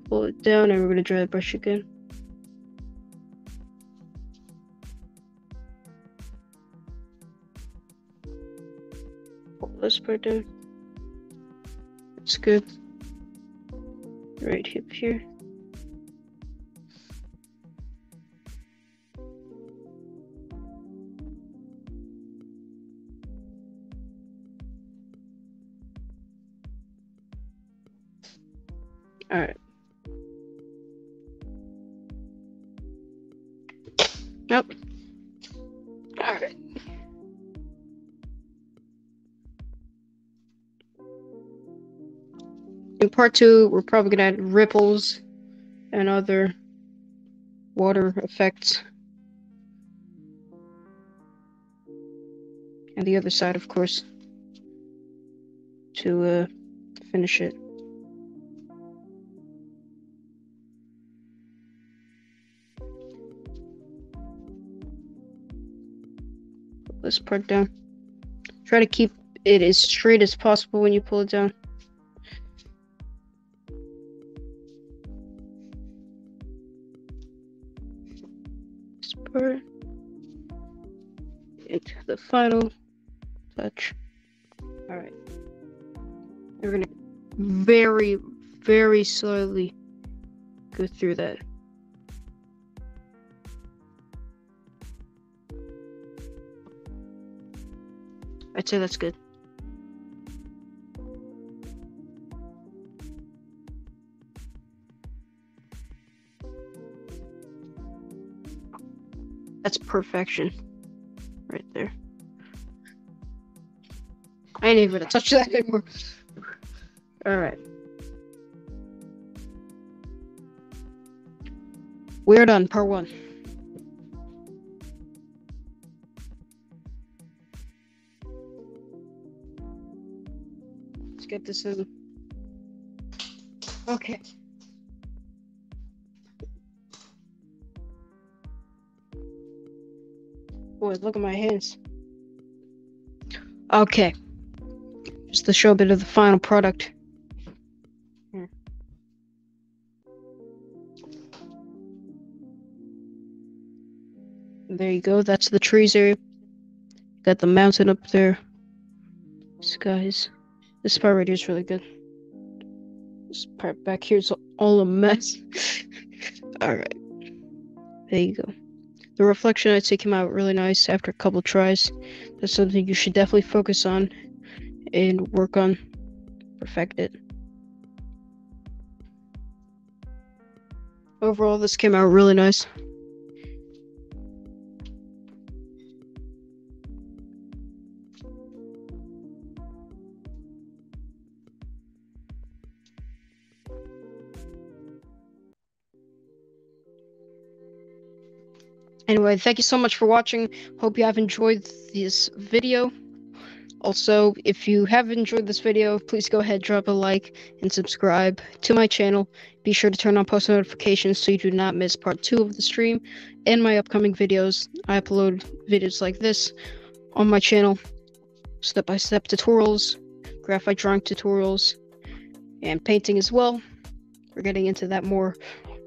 Pull it down, and we're gonna dry the brush again. Pull this part down. That's good. Right hip here. All right. Nope. All right. In part 2, we're probably gonna add ripples and other water effects. And the other side, of course, to finish it. Pull this part down. Try to keep it as straight as possible when you pull it down. This part. Into the final touch. Alright. We're gonna very, very slowly go through that. I'd say that's good. That's perfection. Right there. I ain't even gonna touch that anymore. Alright. We're done, part 1. Let's get this in. Okay. Boy, look at my hands. Okay. Just to show a bit of the final product. Here. There you go. That's the trees area. Got the mountain up there. Skies. This part right here is really good. This part back here is all a mess. Alright. There you go. The reflection, I'd say, came out really nice after a couple tries. That's something you should definitely focus on and work on. Perfect it. Overall, this came out really nice. Anyway, thank you so much for watching. Hope you have enjoyed this video. Also, if you have enjoyed this video, please go ahead, drop a like, and subscribe to my channel. Be sure to turn on post notifications so you do not miss part 2 of the stream and my upcoming videos. I upload videos like this on my channel, step-by-step tutorials, graphite drawing tutorials, and painting as well. We're getting into that more.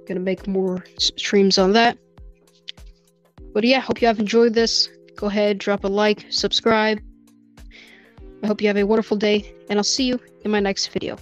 Gonna make more streams on that. But yeah, hope you have enjoyed this. Go ahead, drop a like, subscribe. I hope you have a wonderful day, and I'll see you in my next video.